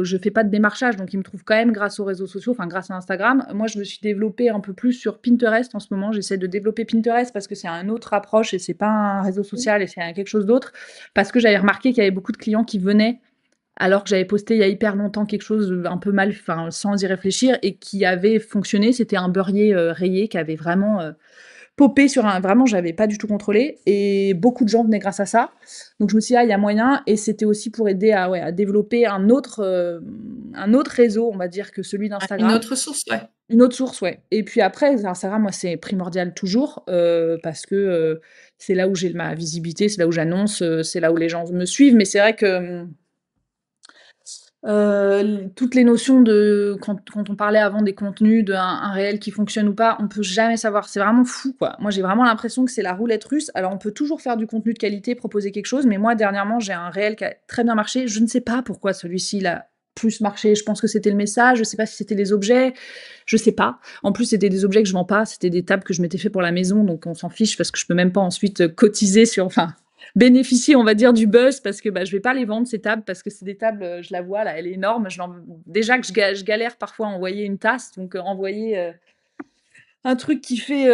je fais pas de démarchage, donc ils me trouvent quand même grâce aux réseaux sociaux, enfin grâce à Instagram. Moi, je me suis développée un peu plus sur Pinterest en ce moment. J'essaie de développer Pinterest parce que c'est une autre approche et c'est pas un réseau social et c'est quelque chose d'autre. Parce que j'avais remarqué qu'il y avait beaucoup de clients qui venaient alors que j'avais posté il y a hyper longtemps quelque chose, un peu mal, enfin sans y réfléchir et qui avait fonctionné. C'était un beurrier, rayé qui avait vraiment, popé sur un vraiment j'avais pas du tout contrôlé et beaucoup de gens venaient grâce à ça. Donc je me suis dit: «Ah, il y a moyen» et c'était aussi pour aider à ouais, à développer un autre réseau, on va dire, que celui Ouais, une d'Instagram. autre source, ouais. Une autre source, ouais et puis après, Instagram, moi, c'est primordial toujours, parce que, c'est là où j'ai ma visibilité, c'est là où j'annonce, c'est là où les gens me suivent. Mais c'est vrai que, Toutes les notions de quand on parlait avant des contenus, un réel qui fonctionne ou pas, on peut jamais savoir. C'est vraiment fou, quoi. Moi, j'ai vraiment l'impression que c'est la roulette russe. Alors, on peut toujours faire du contenu de qualité, proposer quelque chose, mais moi, dernièrement, j'ai un réel qui a très bien marché. Je ne sais pas pourquoi celui-ci, il a plus marché. Je pense que c'était le message, je sais pas si c'était les objets, je sais pas. En plus, c'était des objets que je vends pas, c'était des tables que je m'étais fait pour la maison, donc on s'en fiche parce que je peux même pas ensuite cotiser sur, enfin, bénéficier, on va dire, du buzz parce que je vais pas les vendre ces tables parce que c'est des tables, je la vois là, elle est énorme. Déjà que je galère parfois à envoyer une tasse, donc envoyer un truc qui fait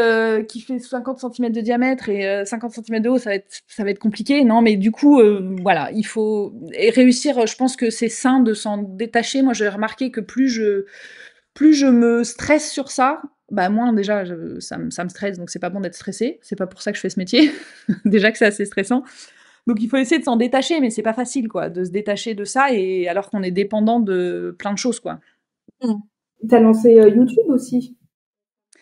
50 centimètres de diamètre et 50 centimètres de haut, ça va être compliqué. Non, mais du coup, voilà, il faut réussir. Je pense que c'est sain de s'en détacher. Moi, j'ai remarqué que plus je me stresse sur ça, bah moins déjà ça me stresse, donc c'est pas bon d'être stressé. C'est pas pour ça que je fais ce métier. Déjà que c'est assez stressant. Donc il faut essayer de s'en détacher, mais c'est pas facile, quoi, de se détacher de ça, et alors qu'on est dépendant de plein de choses, quoi. Tu as lancé YouTube aussi?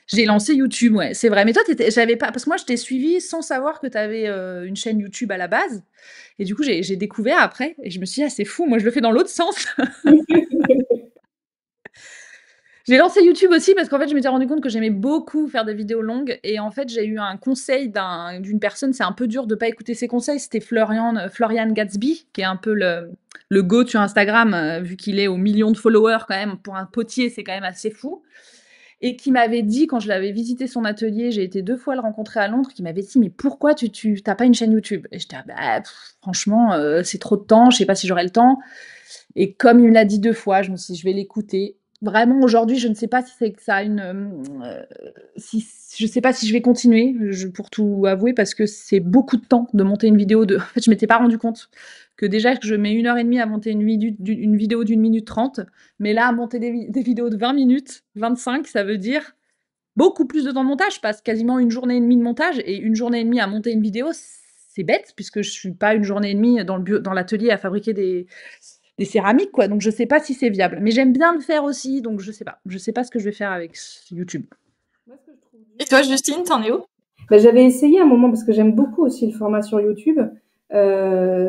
J'ai lancé YouTube, ouais, c'est vrai. Mais toi, j'avais pas, parce que moi, je t'ai suivi sans savoir que tu avais une chaîne YouTube à la base. Et du coup, j'ai découvert après, et je me suis dit, ah, c'est fou, moi, je le fais dans l'autre sens. J'ai lancé YouTube aussi parce qu'en fait, je m'étais rendu compte que j'aimais beaucoup faire des vidéos longues. Et en fait, j'ai eu un conseil d'une personne. C'est un peu dur de pas écouter ses conseils. C'était Florian Gatsby, qui est un peu le GOAT sur Instagram, vu qu'il est aux millions de followers quand même. Pour un potier, c'est quand même assez fou. Et qui m'avait dit, quand je l'avais visité son atelier, j'ai été 2 fois le rencontrer à Londres, qui m'avait dit, mais pourquoi tu t'as pas une chaîne YouTube? Et j'étais, franchement, c'est trop de temps, je sais pas si j'aurai le temps. Et comme il me l'a dit 2 fois, je me suis dit, je vais l'écouter. Vraiment, aujourd'hui, je ne sais pas si c'est que ça a je sais pas si je vais continuer, pour tout avouer, parce que c'est beaucoup de temps de monter une vidéo en fait, je m'étais pas rendu compte que déjà que je mets 1 heure et demie à monter une vidéo d'1 minute 30, mais là, à monter des vidéos de 20 minutes, 25, ça veut dire beaucoup plus de temps de montage. Je passe quasiment 1 journée et demie de montage, et 1 journée et demie à monter une vidéo, c'est bête, puisque je suis pas 1 journée et demie dans l'atelier à fabriquer des céramiques, quoi. Donc je sais pas si c'est viable, mais j'aime bien le faire aussi, donc je sais pas ce que je vais faire avec YouTube. Et toi, Justine, t'en es où? J'avais essayé un moment parce que j'aime beaucoup aussi le format sur YouTube,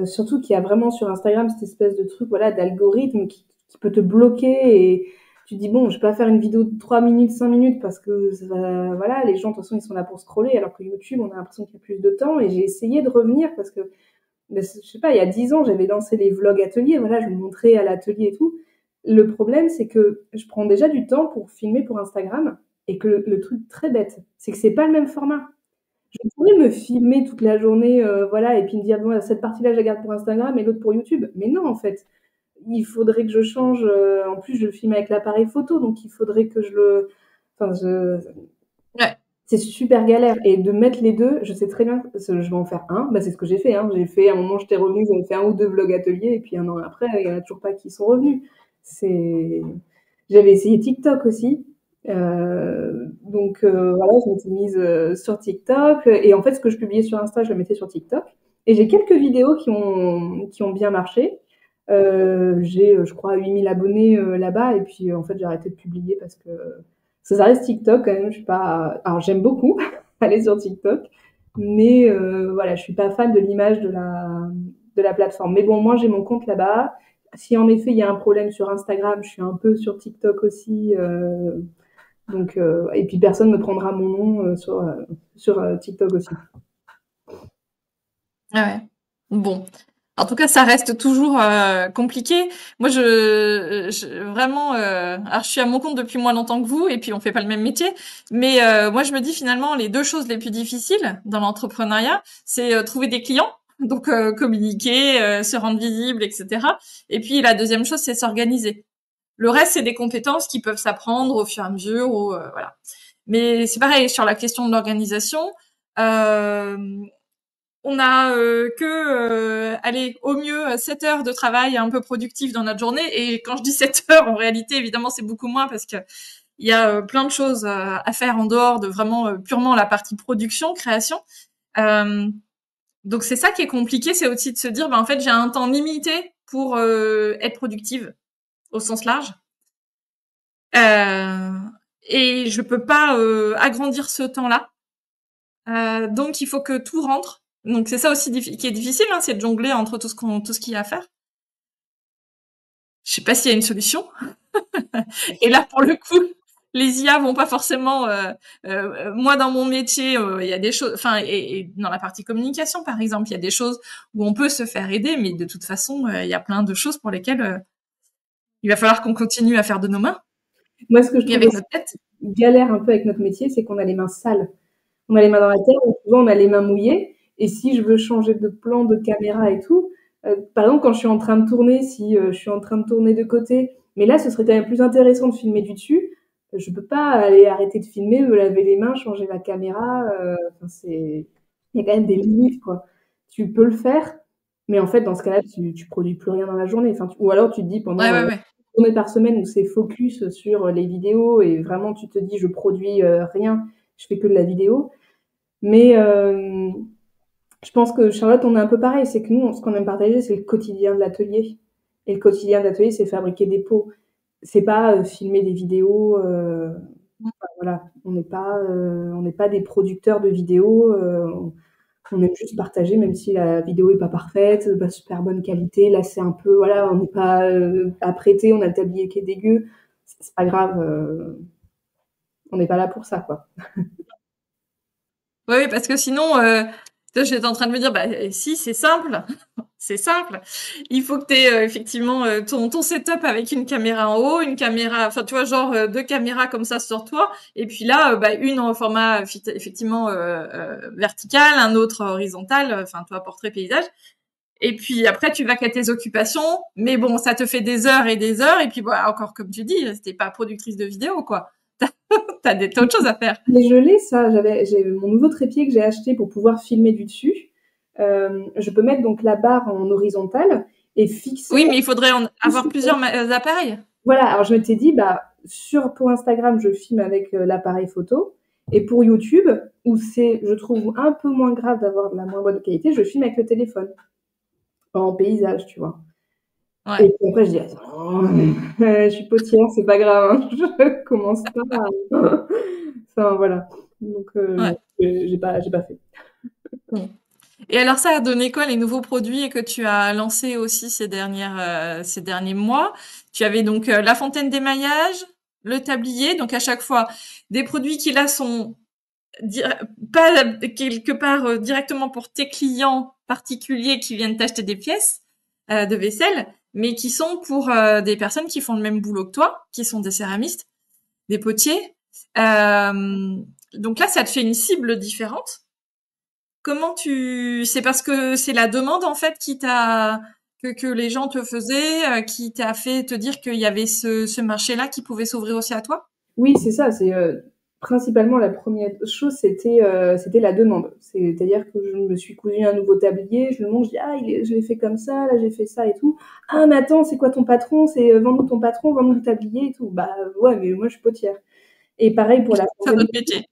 surtout qu'il y a vraiment sur Instagram cette espèce de truc, voilà, d'algorithme qui peut te bloquer, et tu te dis bon, je vais pas faire une vidéo de 3 minutes, 5 minutes parce que voilà, les gens de toute façon ils sont là pour scroller, alors que YouTube on a l'impression qu'il y a plus de temps. Et j'ai essayé de revenir parce que je sais pas, il y a 10 ans j'avais lancé les vlogs ateliers, voilà, je me montrais à l'atelier et tout. Le problème c'est que je prends déjà du temps pour filmer pour Instagram, et que le truc très bête, c'est que c'est pas le même format. Je pourrais me filmer toute la journée, voilà, et puis me dire bon, cette partie-là, je la garde pour Instagram et l'autre pour YouTube. Mais non, en fait, il faudrait que je change. En plus, je le filme avec l'appareil photo, donc il faudrait que je le. Enfin, Ouais. c'est super galère. Et de mettre les deux, je sais très bien, je vais en faire un. C'est ce que j'ai fait. Hein. J'ai fait, à un moment, j'étais revenue, j'avais fait 1 ou 2 vlogs ateliers, et puis 1 an après, il y en a toujours pas qui sont revenus. J'avais essayé TikTok aussi. Voilà, je m'étais mise sur TikTok, et en fait, ce que je publiais sur Insta, je le mettais sur TikTok. Et j'ai quelques vidéos qui ont bien marché. J'ai, je crois, 8000 abonnés là-bas, et puis en fait, j'ai arrêté de publier parce que ça reste TikTok quand même. Je suis pas. Alors, j'aime beaucoup aller sur TikTok, mais voilà, je suis pas fan de l'image de la plateforme. Mais bon, moi, j'ai mon compte là-bas. Si en effet il y a un problème sur Instagram, je suis un peu sur TikTok aussi. Et puis personne ne prendra mon nom sur TikTok aussi. Ouais. Bon. En tout cas, ça reste toujours compliqué. Moi, vraiment, alors je suis à mon compte depuis moins longtemps que vous, et puis on fait pas le même métier. Mais moi, je me dis finalement, les 2 choses les plus difficiles dans l'entrepreneuriat, c'est trouver des clients, donc communiquer, se rendre visible, etc. Et puis la deuxième chose, c'est s'organiser. Le reste, c'est des compétences qui peuvent s'apprendre au fur et à mesure, ou voilà. Mais c'est pareil sur la question de l'organisation. On a allez, au mieux 7 heures de travail un peu productif dans notre journée. Et quand je dis 7 heures, en réalité, évidemment, c'est beaucoup moins parce que il y a plein de choses à faire en dehors de vraiment purement la partie production, création. Donc c'est ça qui est compliqué, c'est aussi de se dire, en fait, j'ai un temps limité pour être productive au sens large. Et je peux pas agrandir ce temps-là. Donc il faut que tout rentre. Donc c'est ça aussi qui est difficile, hein, c'est de jongler entre tout ce qu'il y a à faire. je sais pas s'il y a une solution. Et là, pour le coup, les IA vont pas forcément. Moi, dans mon métier, il y a des choses. Enfin, et dans la partie communication, par exemple, il y a des choses où on peut se faire aider, mais de toute façon, il y a plein de choses pour lesquelles il va falloir qu'on continue à faire de nos mains Moi, ce que je et trouve avec notre tête. galère un peu avec notre métier, c'est qu'on a les mains sales. On a les mains dans la terre, et souvent on a les mains mouillées. Et si je veux changer de plan, de caméra et tout, par exemple, quand je suis en train de tourner, si je suis en train de tourner de côté, mais là, ce serait quand même plus intéressant de filmer du dessus. Je peux pas aller arrêter de filmer, me laver les mains, changer la caméra. Il y a quand même des limites, quoi. Tu peux le faire, mais en fait, dans ce cas-là, tu produis plus rien dans la journée. Ou alors tu te dis pendant Ouais, ouais, ouais. une journée par semaine où c'est focus sur les vidéos et vraiment tu te dis je produis rien, je fais que de la vidéo. Mais je pense que Charlotte, on est un peu pareil. C'est que nous, ce qu'on aime partager, c'est le quotidien de l'atelier. Et le quotidien de l'atelier, c'est fabriquer des pots. C'est pas filmer des vidéos. Voilà, on n'est pas des producteurs de vidéos. On aime juste partager, même si la vidéo est pas parfaite, pas super bonne qualité. Là, c'est un peu, voilà, on n'est pas apprêté, on a le tablier qui est dégueu. C'est pas grave. On n'est pas là pour ça, quoi. Oui, parce que sinon, j'étais en train de me dire, bah, si, c'est simple. C'est simple. Il faut que tu aies effectivement ton setup avec une caméra en haut, une caméra, enfin, tu vois, genre deux caméras comme ça sur toi. Et puis là, bah, une en format effectivement vertical, un autre horizontal, enfin, toi, portrait paysage. Et puis après, tu vas qu'à tes occupations. Mais bon, ça te fait des heures et des heures. Et puis, voilà, encore comme tu dis, t'es pas productrice de vidéo, quoi. T'as autre chose à faire. Mais je l'ai, ça. J'ai mon nouveau trépied que j'ai acheté pour pouvoir filmer du dessus. Je peux mettre donc la barre en horizontale et fixer. Oui, mais il faudrait avoir plusieurs appareils. Voilà, alors je m'étais dit, bah, pour Instagram, je filme avec l'appareil photo. Et pour YouTube, où c'est, je trouve, un peu moins grave d'avoir de la moins bonne qualité, je filme avec le téléphone. En paysage, tu vois. Ouais. Et puis après, je dis, attends, je suis potière, c'est pas grave, hein, je commence pas à... Enfin, voilà. Donc, Ouais. j'ai pas fait. Et alors ça a donné quoi les nouveaux produits que tu as lancés aussi ces derniers mois? Tu avais donc la fontaine d'émaillage, le tablier, donc à chaque fois des produits qui là sont pas quelque part directement pour tes clients particuliers qui viennent t'acheter des pièces de vaisselle, mais qui sont pour des personnes qui font le même boulot que toi, qui sont des céramistes, des potiers. Donc là, ça te fait une cible différente. C'est parce que c'est la demande en fait que les gens te faisaient, qui t'a fait te dire qu'il y avait ce marché-là qui pouvait s'ouvrir aussi à toi? Oui, c'est ça. C'est principalement la première chose, c'était la demande. C'est-à-dire que je me suis cousu un nouveau tablier, je le montre, je dis je l'ai fait comme ça, là j'ai fait ça et tout. Ah mais attends, c'est quoi ton patron? C'est vends-nous ton patron, vends-nous le tablier et tout. Bah ouais, mais moi je suis potière. Et pareil pour la C'est fontaine. notre métier.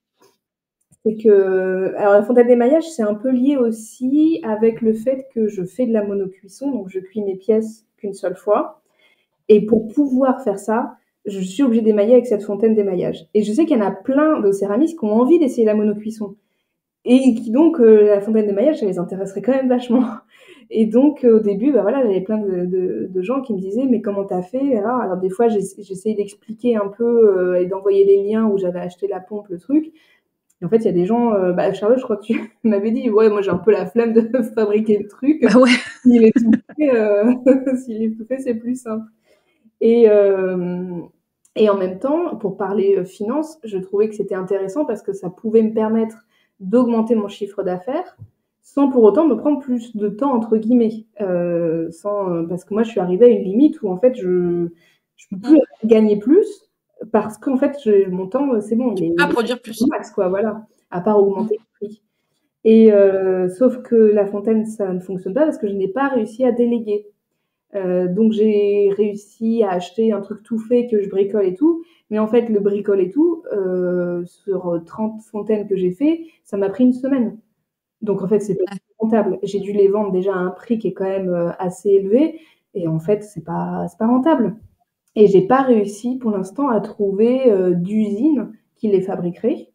C'est que, alors la fontaine d'émaillage, c'est un peu lié aussi avec le fait que je fais de la monocuisson, donc je cuis mes pièces qu'une seule fois. Et pour pouvoir faire ça, je suis obligée d'émailler avec cette fontaine d'émaillage. Et je sais qu'il y en a plein de céramistes qui ont envie d'essayer la monocuisson. Et qui donc, la fontaine d'émaillage, ça les intéresserait quand même vachement. Et donc, au début, bah voilà, j'avais plein de gens qui me disaient, mais comment t'as fait? Alors des fois, j'essayais d'expliquer un peu et d'envoyer les liens où j'avais acheté la pompe, le truc. Et en fait, il y a des gens, Charlotte, je crois que tu m'avais dit, ouais, moi j'ai un peu la flemme de fabriquer le truc. Bah ouais. S'il est tout fait, s'il est tout fait, c'est plus simple. Et, et en même temps, pour parler finance, je trouvais que c'était intéressant parce que ça pouvait me permettre d'augmenter mon chiffre d'affaires sans pour autant me prendre plus de temps, entre guillemets. Parce que moi, je suis arrivée à une limite où en fait, je ne peux plus gagner plus parce qu'en fait, mon temps, c'est bon. Tu peux pas produire plus. Max, quoi, voilà, à part augmenter le prix. Et sauf que la fontaine, ça ne fonctionne pas parce que je n'ai pas réussi à déléguer. Donc j'ai réussi à acheter un truc tout fait que je bricole et tout. Mais en fait, le bricole et tout, sur 30 fontaines que j'ai fait, ça m'a pris une semaine. Donc en fait, c'est pas rentable. J'ai dû les vendre déjà à un prix qui est quand même assez élevé. Et en fait, c'est pas rentable. Et j'ai pas réussi pour l'instant à trouver d'usine qui les fabriquerait.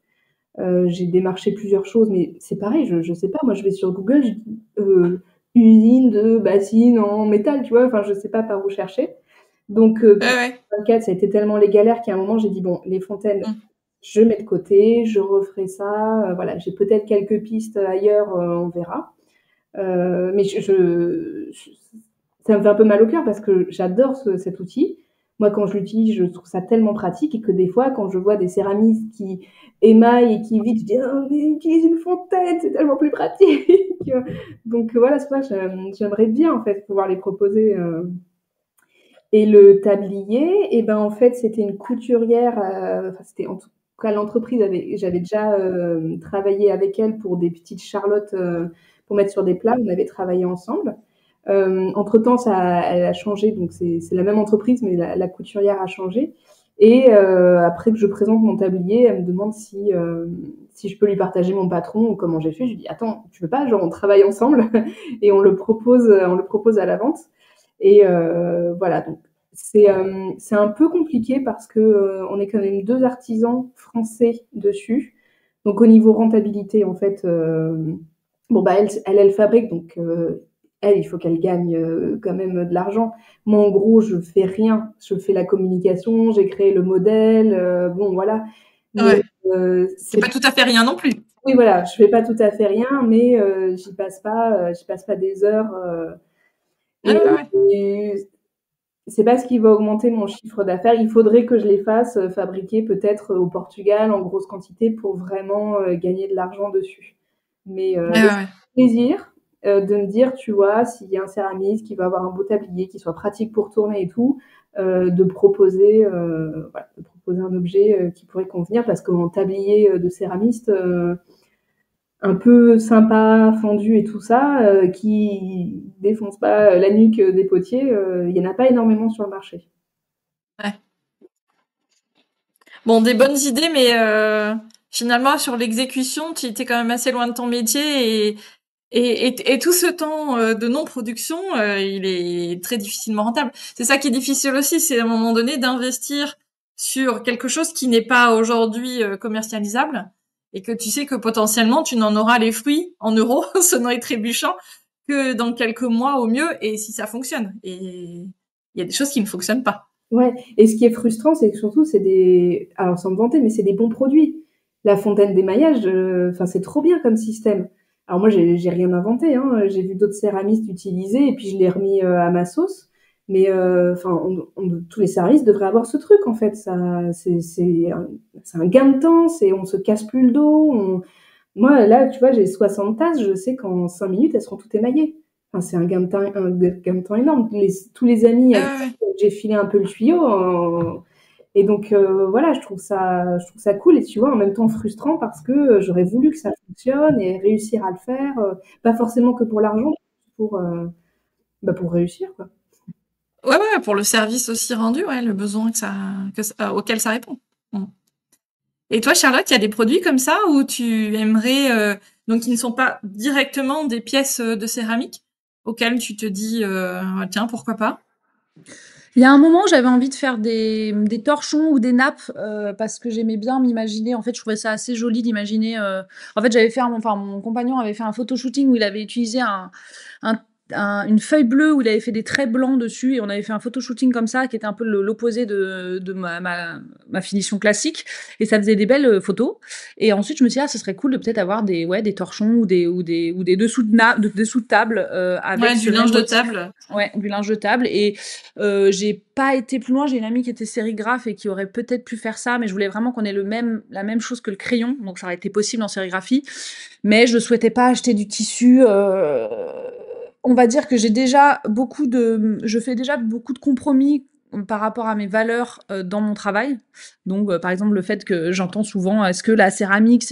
J'ai démarché plusieurs choses, mais c'est pareil, je sais pas. Moi, je vais sur Google, je dis usine de bassines en métal, tu vois. Enfin, je sais pas par où chercher. Donc, Ouais, ouais. 2024, ça a été tellement les galères qu'à un moment, j'ai dit: «Bon, les fontaines, Mmh. je mets de côté, je referai ça, voilà, j'ai peut-être quelques pistes ailleurs, on verra». Mais ça me fait un peu mal au cœur parce que j'adore cet outil. Moi, quand je l'utilise, je trouve ça tellement pratique et que des fois, quand je vois des céramistes qui émaillent et qui vident, je dis: «Ah mais utilise une fontaine, c'est tellement plus pratique». Donc voilà, c'est pour ça que j'aimerais bien en fait pouvoir les proposer, et le tablier et ben, en fait, c'était une couturière, enfin c'était en tout cas l'entreprise j'avais déjà, travaillé avec elle pour des petites charlottes, pour mettre sur des plats. On avait travaillé ensemble. Entre-temps, elle a changé, donc c'est la même entreprise, mais la couturière a changé. Et après que je présente mon tablier, elle me demande si je peux lui partager mon patron ou comment j'ai fait. Je lui dis: «Attends, tu veux pas, genre on travaille ensemble et on le propose à la vente». Et voilà, donc c'est un peu compliqué parce que on est quand même 2 artisans français dessus. Donc au niveau rentabilité, en fait, bon, bah, elle fabrique, donc elle, il faut qu'elle gagne quand même de l'argent. Moi, en gros, je fais rien. Je fais la communication, j'ai créé le modèle, bon, voilà. Mais Ouais. C'est c'est pas tout à fait rien non plus. oui, voilà, je fais pas tout à fait rien, mais j'y passe pas des heures. Ouais, Et, ouais, ouais. et c'est pas ce qui va augmenter mon chiffre d'affaires. Il faudrait que je les fasse fabriquer peut-être au Portugal en grosse quantité pour vraiment gagner de l'argent dessus. Ouais, Mais ouais, c'est ouais. un plaisir de me dire, tu vois, s'il y a un céramiste qui va avoir un beau tablier, qui soit pratique pour tourner et tout, voilà, de proposer un objet qui pourrait convenir parce qu'en tablier de céramiste, un peu sympa, fendu et tout ça, qui défonce pas la nuque des potiers, il y en a pas énormément sur le marché. Ouais. Bon, des bonnes idées, mais finalement, sur l'exécution, tu étais quand même assez loin de ton métier et tout ce temps de non-production, il est très difficilement rentable. C'est ça qui est difficile aussi, c'est à un moment donné d'investir sur quelque chose qui n'est pas aujourd'hui commercialisable et que tu sais que potentiellement tu n'en auras les fruits en euros, sonnant et trébuchant, que dans quelques mois au mieux, et si ça fonctionne. Et il y a des choses qui ne fonctionnent pas. Ouais, et ce qui est frustrant, c'est que surtout c'est des alors sans me vanter, mais c'est des bons produits. La fontaine d'émaillage, enfin, c'est trop bien comme système. Alors moi, j'ai rien inventé, hein, j'ai vu d'autres céramistes utiliser et puis je l'ai remis, à ma sauce. Mais enfin, tous les céramistes devraient avoir ce truc, en fait. Ça c'est un gain de temps, on se casse plus le dos, moi, là, tu vois, j'ai 60 tasses, je sais qu'en 5 minutes, elles seront toutes émaillées. Enfin, c'est un gain de temps énorme. Tous les amis à qui Ouais. j'ai filé un peu le tuyau, et donc voilà, je trouve ça cool et tu vois, en même temps frustrant parce que j'aurais voulu que ça fonctionne et réussir à le faire, pas forcément que pour l'argent, pour, pour réussir, quoi. Ouais, ouais, pour le service aussi rendu, ouais, le besoin auquel ça répond. Mm. Et toi, Charlotte, il y a des produits comme ça où tu aimerais, donc qui ne sont pas directement des pièces de céramique, auxquelles tu te dis, ah, tiens, pourquoi pas? Il y a un moment, j'avais envie de faire des torchons ou des nappes, parce que j'aimais bien m'imaginer en fait, je trouvais ça assez joli d'imaginer, en fait, j'avais fait mon compagnon avait fait un photoshooting où il avait utilisé un une feuille bleue où il avait fait des traits blancs dessus et on avait fait un photoshooting comme ça qui était un peu l'opposé de ma finition classique et ça faisait des belles, photos et ensuite je me suis dit: «Ah, ce serait cool de peut-être avoir des torchons ou des dessous de table, avec Ouais, ce du linge même de motif». table. Ouais, du linge de table et j'ai pas été plus loin. J'ai une amie qui était sérigraphe et qui aurait peut-être pu faire ça, mais je voulais vraiment qu'on ait la même chose que le crayon, donc ça aurait été possible en sérigraphie. Mais je souhaitais pas acheter du tissu. On va dire que je fais déjà beaucoup de compromis par rapport à mes valeurs dans mon travail. Donc, par exemple, le fait que j'entends souvent, est-ce que la céramique,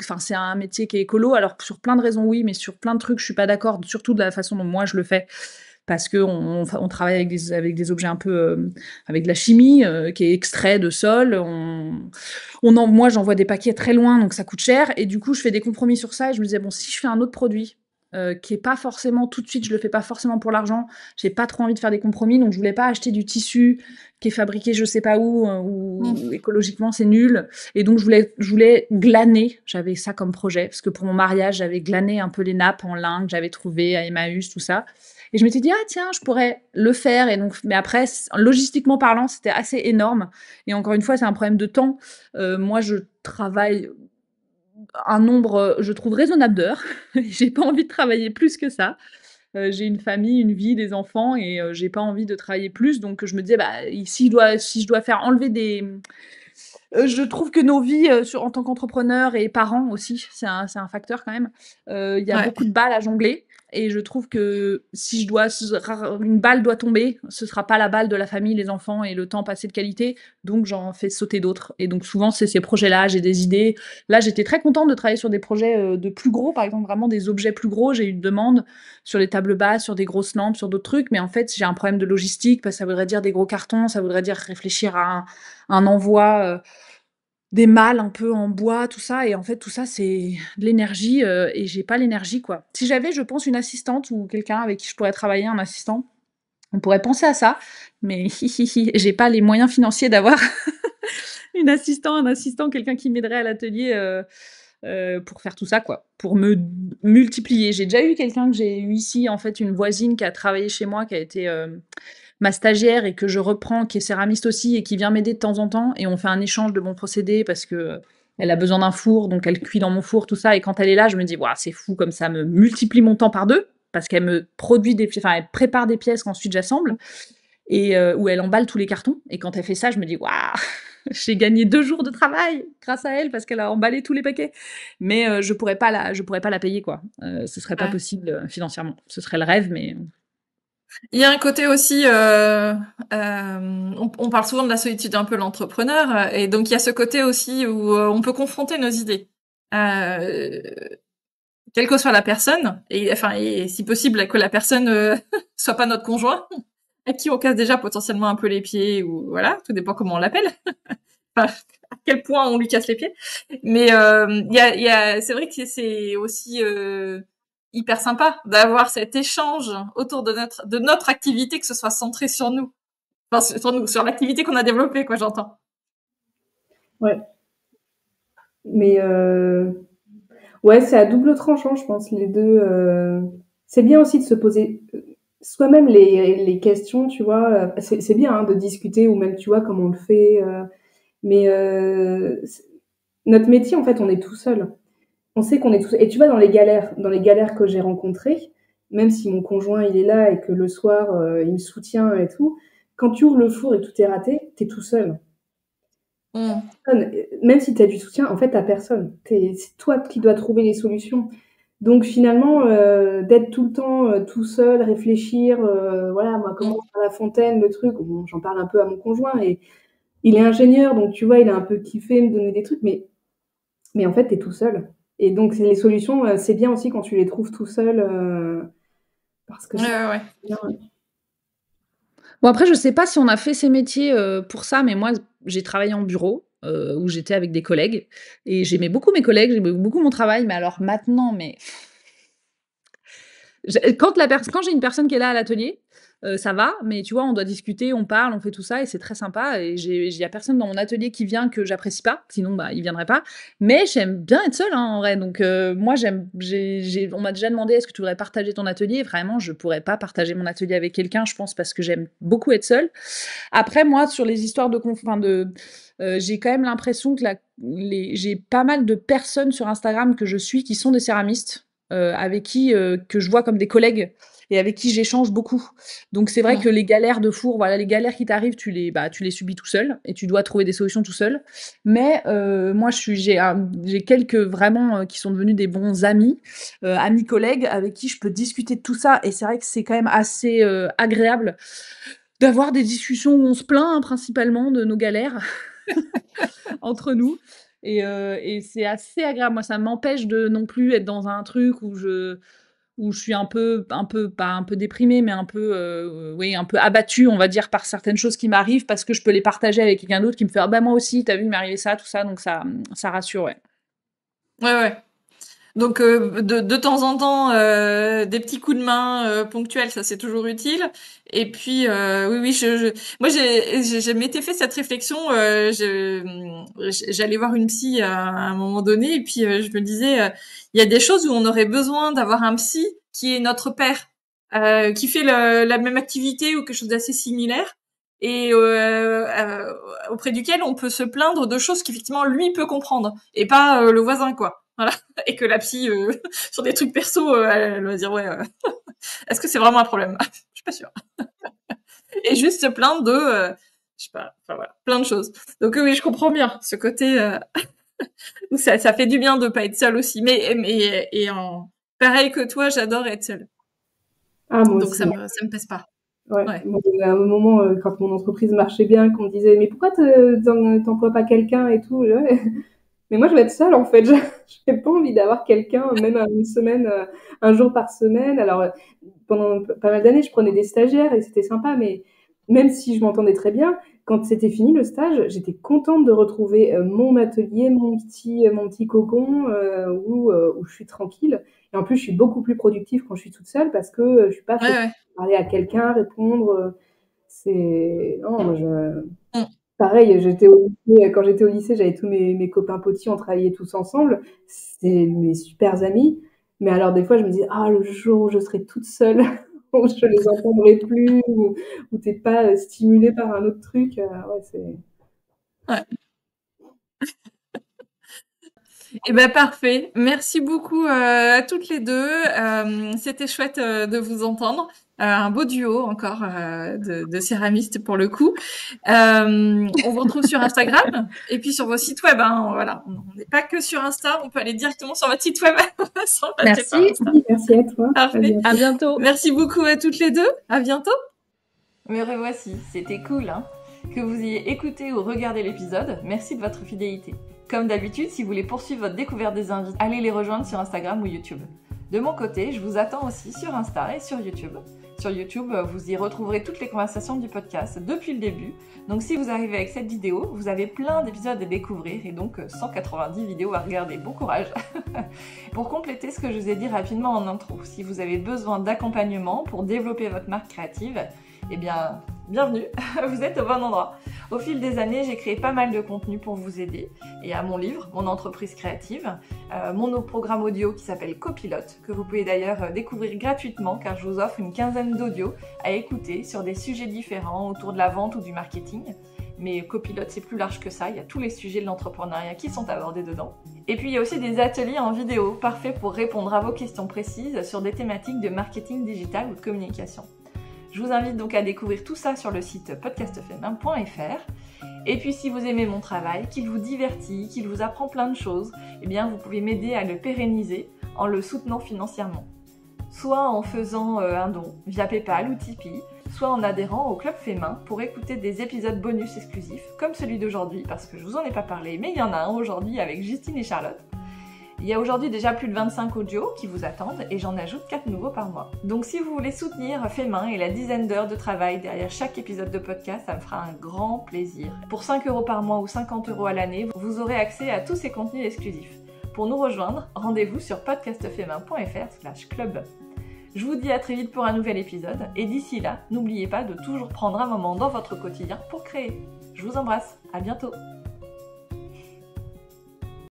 enfin, c'est un métier qui est écolo? Alors, sur plein de raisons, oui, mais sur plein de trucs, je suis pas d'accord, surtout de la façon dont moi je le fais parce qu'on travaille avec des objets un peu avec de la chimie qui est extrait de sol. Moi, j'envoie des paquets très loin, donc ça coûte cher. Et du coup, je fais des compromis sur ça. Et je me disais, bon, si je fais un autre produit qui est pas forcément tout de suite, je le fais pas forcément pour l'argent, j'ai pas trop envie de faire des compromis. Donc, je voulais pas acheter du tissu qui est fabriqué je sais pas où, où Mm. écologiquement c'est nul. Et donc, je voulais glaner. J'avais ça comme projet. Parce que pour mon mariage, j'avais glané un peu les nappes en lin que j'avais trouvé à Emmaüs, tout ça. Et je m'étais dit: «Ah tiens, je pourrais le faire» et donc mais après logistiquement parlant, c'était assez énorme et encore une fois, c'est un problème de temps. Moi, je travaille un nombre, je trouve raisonnable d'heures. J'ai pas envie de travailler plus que ça. J'ai une famille, une vie, des enfants et j'ai pas envie de travailler plus donc je me disais: «Bah, si je dois faire enlever des» je trouve que nos vies, en tant qu'entrepreneurs et parents aussi, c'est un facteur quand même. Il y a Ouais. beaucoup de balles à jongler et je trouve que si je dois une balle doit tomber, ce sera pas la balle de la famille, les enfants et le temps passé de qualité, donc j'en fais sauter d'autres et donc souvent, c'est ces projets-là, j'ai des idées. Là, j'étais très contente de travailler sur des projets, de plus gros, par exemple, vraiment des objets plus gros. J'ai eu une demande sur les tables basses, sur des grosses lampes, sur d'autres trucs, mais en fait, j'ai un problème de logistique parce que ça voudrait dire des gros cartons, ça voudrait dire réfléchir à un envoi, des malles un peu en bois, tout ça et en fait, tout ça, c'est de l'énergie, et j'ai pas l'énergie, quoi. Si j'avais, je pense, une assistante ou quelqu'un avec qui je pourrais travailler, un assistant, on pourrait penser à ça, mais j'ai pas les moyens financiers d'avoir un assistant, quelqu'un qui m'aiderait à l'atelier, pour faire tout ça, quoi, pour me multiplier. J'ai déjà eu quelqu'un que j'ai eu ici, en fait, une voisine qui a travaillé chez moi, qui a été, ma stagiaire et que je reprends, qui est céramiste aussi et qui vient m'aider de temps en temps et on fait un échange de bons procédés parce que elle a besoin d'un four, donc elle cuit dans mon four, tout ça et quand elle est là, je me dis: «Waouh, c'est fou comme ça me multiplie mon temps par 2 parce qu'elle me produit elle prépare des pièces qu'ensuite j'assemble et où elle emballe tous les cartons et quand elle fait ça, je me dis: «Waouh, j'ai gagné 2 jours de travail grâce à elle parce qu'elle a emballé tous les paquets». Mais je pourrais pas la payer, quoi. Ce serait pas Ouais. possible, financièrement. Ce serait le rêve, mais Il y a un côté aussi, on parle souvent de la solitude un peu l'entrepreneur, et donc il y a ce côté aussi où on peut confronter nos idées, euh, quelle que soit la personne, et enfin et si possible que la personne soit pas notre conjoint, à qui on casse déjà potentiellement un peu les pieds ou voilà, tout dépend comment on l'appelle, enfin, à quel point on lui casse les pieds. Mais c'est vrai que c'est aussi hyper sympa d'avoir cet échange autour de notre activité, que ce soit centré sur nous, enfin sur nous, sur l'activité qu'on a développée, quoi, j'entends. Ouais, mais ouais, c'est à double tranchant, je pense, les deux. C'est bien aussi de se poser soi-même les questions, tu vois. C'est bien hein, de discuter ou même, tu vois, comme on le fait. Mais notre métier, en fait, on est tout seul. On sait qu'on est tout seul. Et tu vois, dans les galères que j'ai rencontrées, même si mon conjoint, il est là et que le soir, il me soutient et tout, quand tu ouvres le four et que tout est raté, t'es tout seul. Mm. Même si tu as du soutien, en fait, tu personne. C'est toi qui dois trouver les solutions. Donc finalement, d'être tout le temps tout seul, réfléchir, voilà, moi, comment Mm. faire la fontaine, le truc, bon, j'en parle un peu à mon conjoint et il est ingénieur, donc tu vois, il a un peu kiffé me donner des trucs, mais en fait, tu es tout seul. Et donc, les solutions, c'est bien aussi quand tu les trouves tout seul, parce que Ouais, ça, ouais, ouais. c'est bien. bon après je sais pas si on a fait ces métiers, pour ça, mais moi j'ai travaillé en bureau, où j'étais avec des collègues et j'aimais beaucoup mes collègues, j'aimais beaucoup mon travail, mais alors maintenant, mais quand j'ai une personne qui est là à l'atelier, ça va, mais tu vois, on doit discuter, on parle, on fait tout ça et c'est très sympa et il y a personne dans mon atelier qui vient que j'apprécie pas, sinon, bah, il viendrait pas. Mais j'aime bien être seule, hein, en vrai, donc moi on m'a déjà demandé: «Est-ce que tu voudrais partager ton atelier?» Vraiment, je pourrais pas partager mon atelier avec quelqu'un, je pense, parce que j'aime beaucoup être seule. Après moi, sur les histoires j'ai quand même l'impression que j'ai pas mal de personnes sur Instagram que je suis qui sont des céramistes, avec qui, que je vois comme des collègues et avec qui j'échange beaucoup. Donc c'est vrai que Mm. les galères de four, voilà, les galères qui t'arrivent, tu les subis tout seul et tu dois trouver des solutions tout seul. Mais moi j'ai quelques vraiment, qui sont devenus des bons amis, amis collègues avec qui je peux discuter de tout ça et c'est vrai que c'est quand même assez, agréable d'avoir des discussions où on se plaint, hein, principalement de nos galères entre nous et c'est assez agréable. Moi, ça m'empêche de non plus être dans un truc où je suis un peu pas un peu déprimée, mais un peu, oui, un peu abattue, on va dire, par certaines choses qui m'arrivent parce que je peux les partager avec quelqu'un d'autre qui me fait: «Ah bah, moi aussi, tu as vu, il m'est arrivé ça», tout ça, donc ça rassure, ouais. Ouais, ouais. Donc de temps en temps, des petits coups de main ponctuels, ça c'est toujours utile. Et puis oui, oui, moi j'ai m'étais fait cette réflexion. J'allais voir une psy à un moment donné, et puis je me disais, il y a des choses où on aurait besoin d'avoir un psy qui est notre père. qui fait la même activité ou quelque chose d'assez similaire et auprès duquel on peut se plaindre de choses qu'effectivement lui peut comprendre et pas le voisin quoi. Voilà. Et que la psy sur des trucs perso elle va dire ouais est-ce que c'est vraiment un problème? Je suis pas sûre. Et juste se plaindre de je sais pas, enfin voilà, plein de choses. Donc oui, je comprends bien ce côté ça fait du bien de pas être seule aussi. Mais pareil que toi, j'adore être seule. Ah, moi Donc aussi. ça me pèse pas. Ouais. Ouais. Moi, il y a un moment, quand mon entreprise marchait bien, qu'on me disait, mais pourquoi t'emploies pas quelqu'un et tout? Ouais. Mais moi, je vais être seule, en fait. J'ai pas envie d'avoir quelqu'un, même une semaine, un jour par semaine. Alors, pendant pas mal d'années, je prenais des stagiaires et c'était sympa, mais même si je m'entendais très bien, quand c'était fini le stage, j'étais contente de retrouver mon atelier, mon petit cocon où je suis tranquille. Et en plus, je suis beaucoup plus productive quand je suis toute seule parce que je suis pas Ouais. parler à quelqu'un, répondre. Non, moi, Mm. pareil, quand j'étais au lycée, j'avais tous mes copains potis, on travaillait tous ensemble. C'est mes super amis. Mais alors, des fois, je me dis, le jour où je serai toute seule, où je les entendrai plus, où t'es pas stimulée par un autre truc. Ouais, c'est. Ouais. Eh ben parfait. Merci beaucoup à toutes les deux. C'était chouette de vous entendre. Un beau duo encore de céramistes pour le coup. On vous retrouve sur Instagram et puis sur vos sites web. Hein, voilà, on n'est pas que sur Insta. On peut aller directement sur votre site web sans passer par Merci. Insta. Merci à toi. Parfait. À bientôt. Merci beaucoup à toutes les deux. À bientôt. Me revoici, c'était cool, hein. Que vous ayez écouté ou regardé l'épisode, merci de votre fidélité. Comme d'habitude, si vous voulez poursuivre votre découverte des invités, allez les rejoindre sur Instagram ou YouTube. De mon côté, je vous attends aussi sur Insta et sur YouTube. Sur YouTube, vous y retrouverez toutes les conversations du podcast depuis le début. Donc si vous arrivez avec cette vidéo, vous avez plein d'épisodes à découvrir et donc 190 vidéos à regarder. Bon courage. Pour compléter ce que je vous ai dit rapidement en intro, si vous avez besoin d'accompagnement pour développer votre marque créative, eh bien, bienvenue, vous êtes au bon endroit. Au fil des années, j'ai créé pas mal de contenu pour vous aider. Et à mon livre, Mon entreprise créative, mon programme audio qui s'appelle Copilote, que vous pouvez d'ailleurs découvrir gratuitement car je vous offre une quinzaine d'audios à écouter sur des sujets différents autour de la vente ou du marketing. Mais Copilote, c'est plus large que ça, il y a tous les sujets de l'entrepreneuriat qui sont abordés dedans. Et puis il y a aussi des ateliers en vidéo, parfaits pour répondre à vos questions précises sur des thématiques de marketing digital ou de communication. Je vous invite donc à découvrir tout ça sur le site podcastfemmin.fr. Et puis si vous aimez mon travail, qu'il vous divertit, qu'il vous apprend plein de choses, eh bien vous pouvez m'aider à le pérenniser en le soutenant financièrement. Soit en faisant un don via PayPal ou Tipeee, soit en adhérant au Club Fémin pour écouter des épisodes bonus exclusifs, comme celui d'aujourd'hui, parce que je vous en ai pas parlé, mais il y en a un aujourd'hui avec Justine et Charlotte. Il y a aujourd'hui déjà plus de 25 audios qui vous attendent et j'en ajoute 4 nouveaux par mois. Donc si vous voulez soutenir Fémin et la dizaine d'heures de travail derrière chaque épisode de podcast, ça me fera un grand plaisir. Pour 5 € par mois ou 50 € à l'année, vous aurez accès à tous ces contenus exclusifs. Pour nous rejoindre, rendez-vous sur podcastfemmin.fr/club. Je vous dis à très vite pour un nouvel épisode et d'ici là, n'oubliez pas de toujours prendre un moment dans votre quotidien pour créer. Je vous embrasse, à bientôt.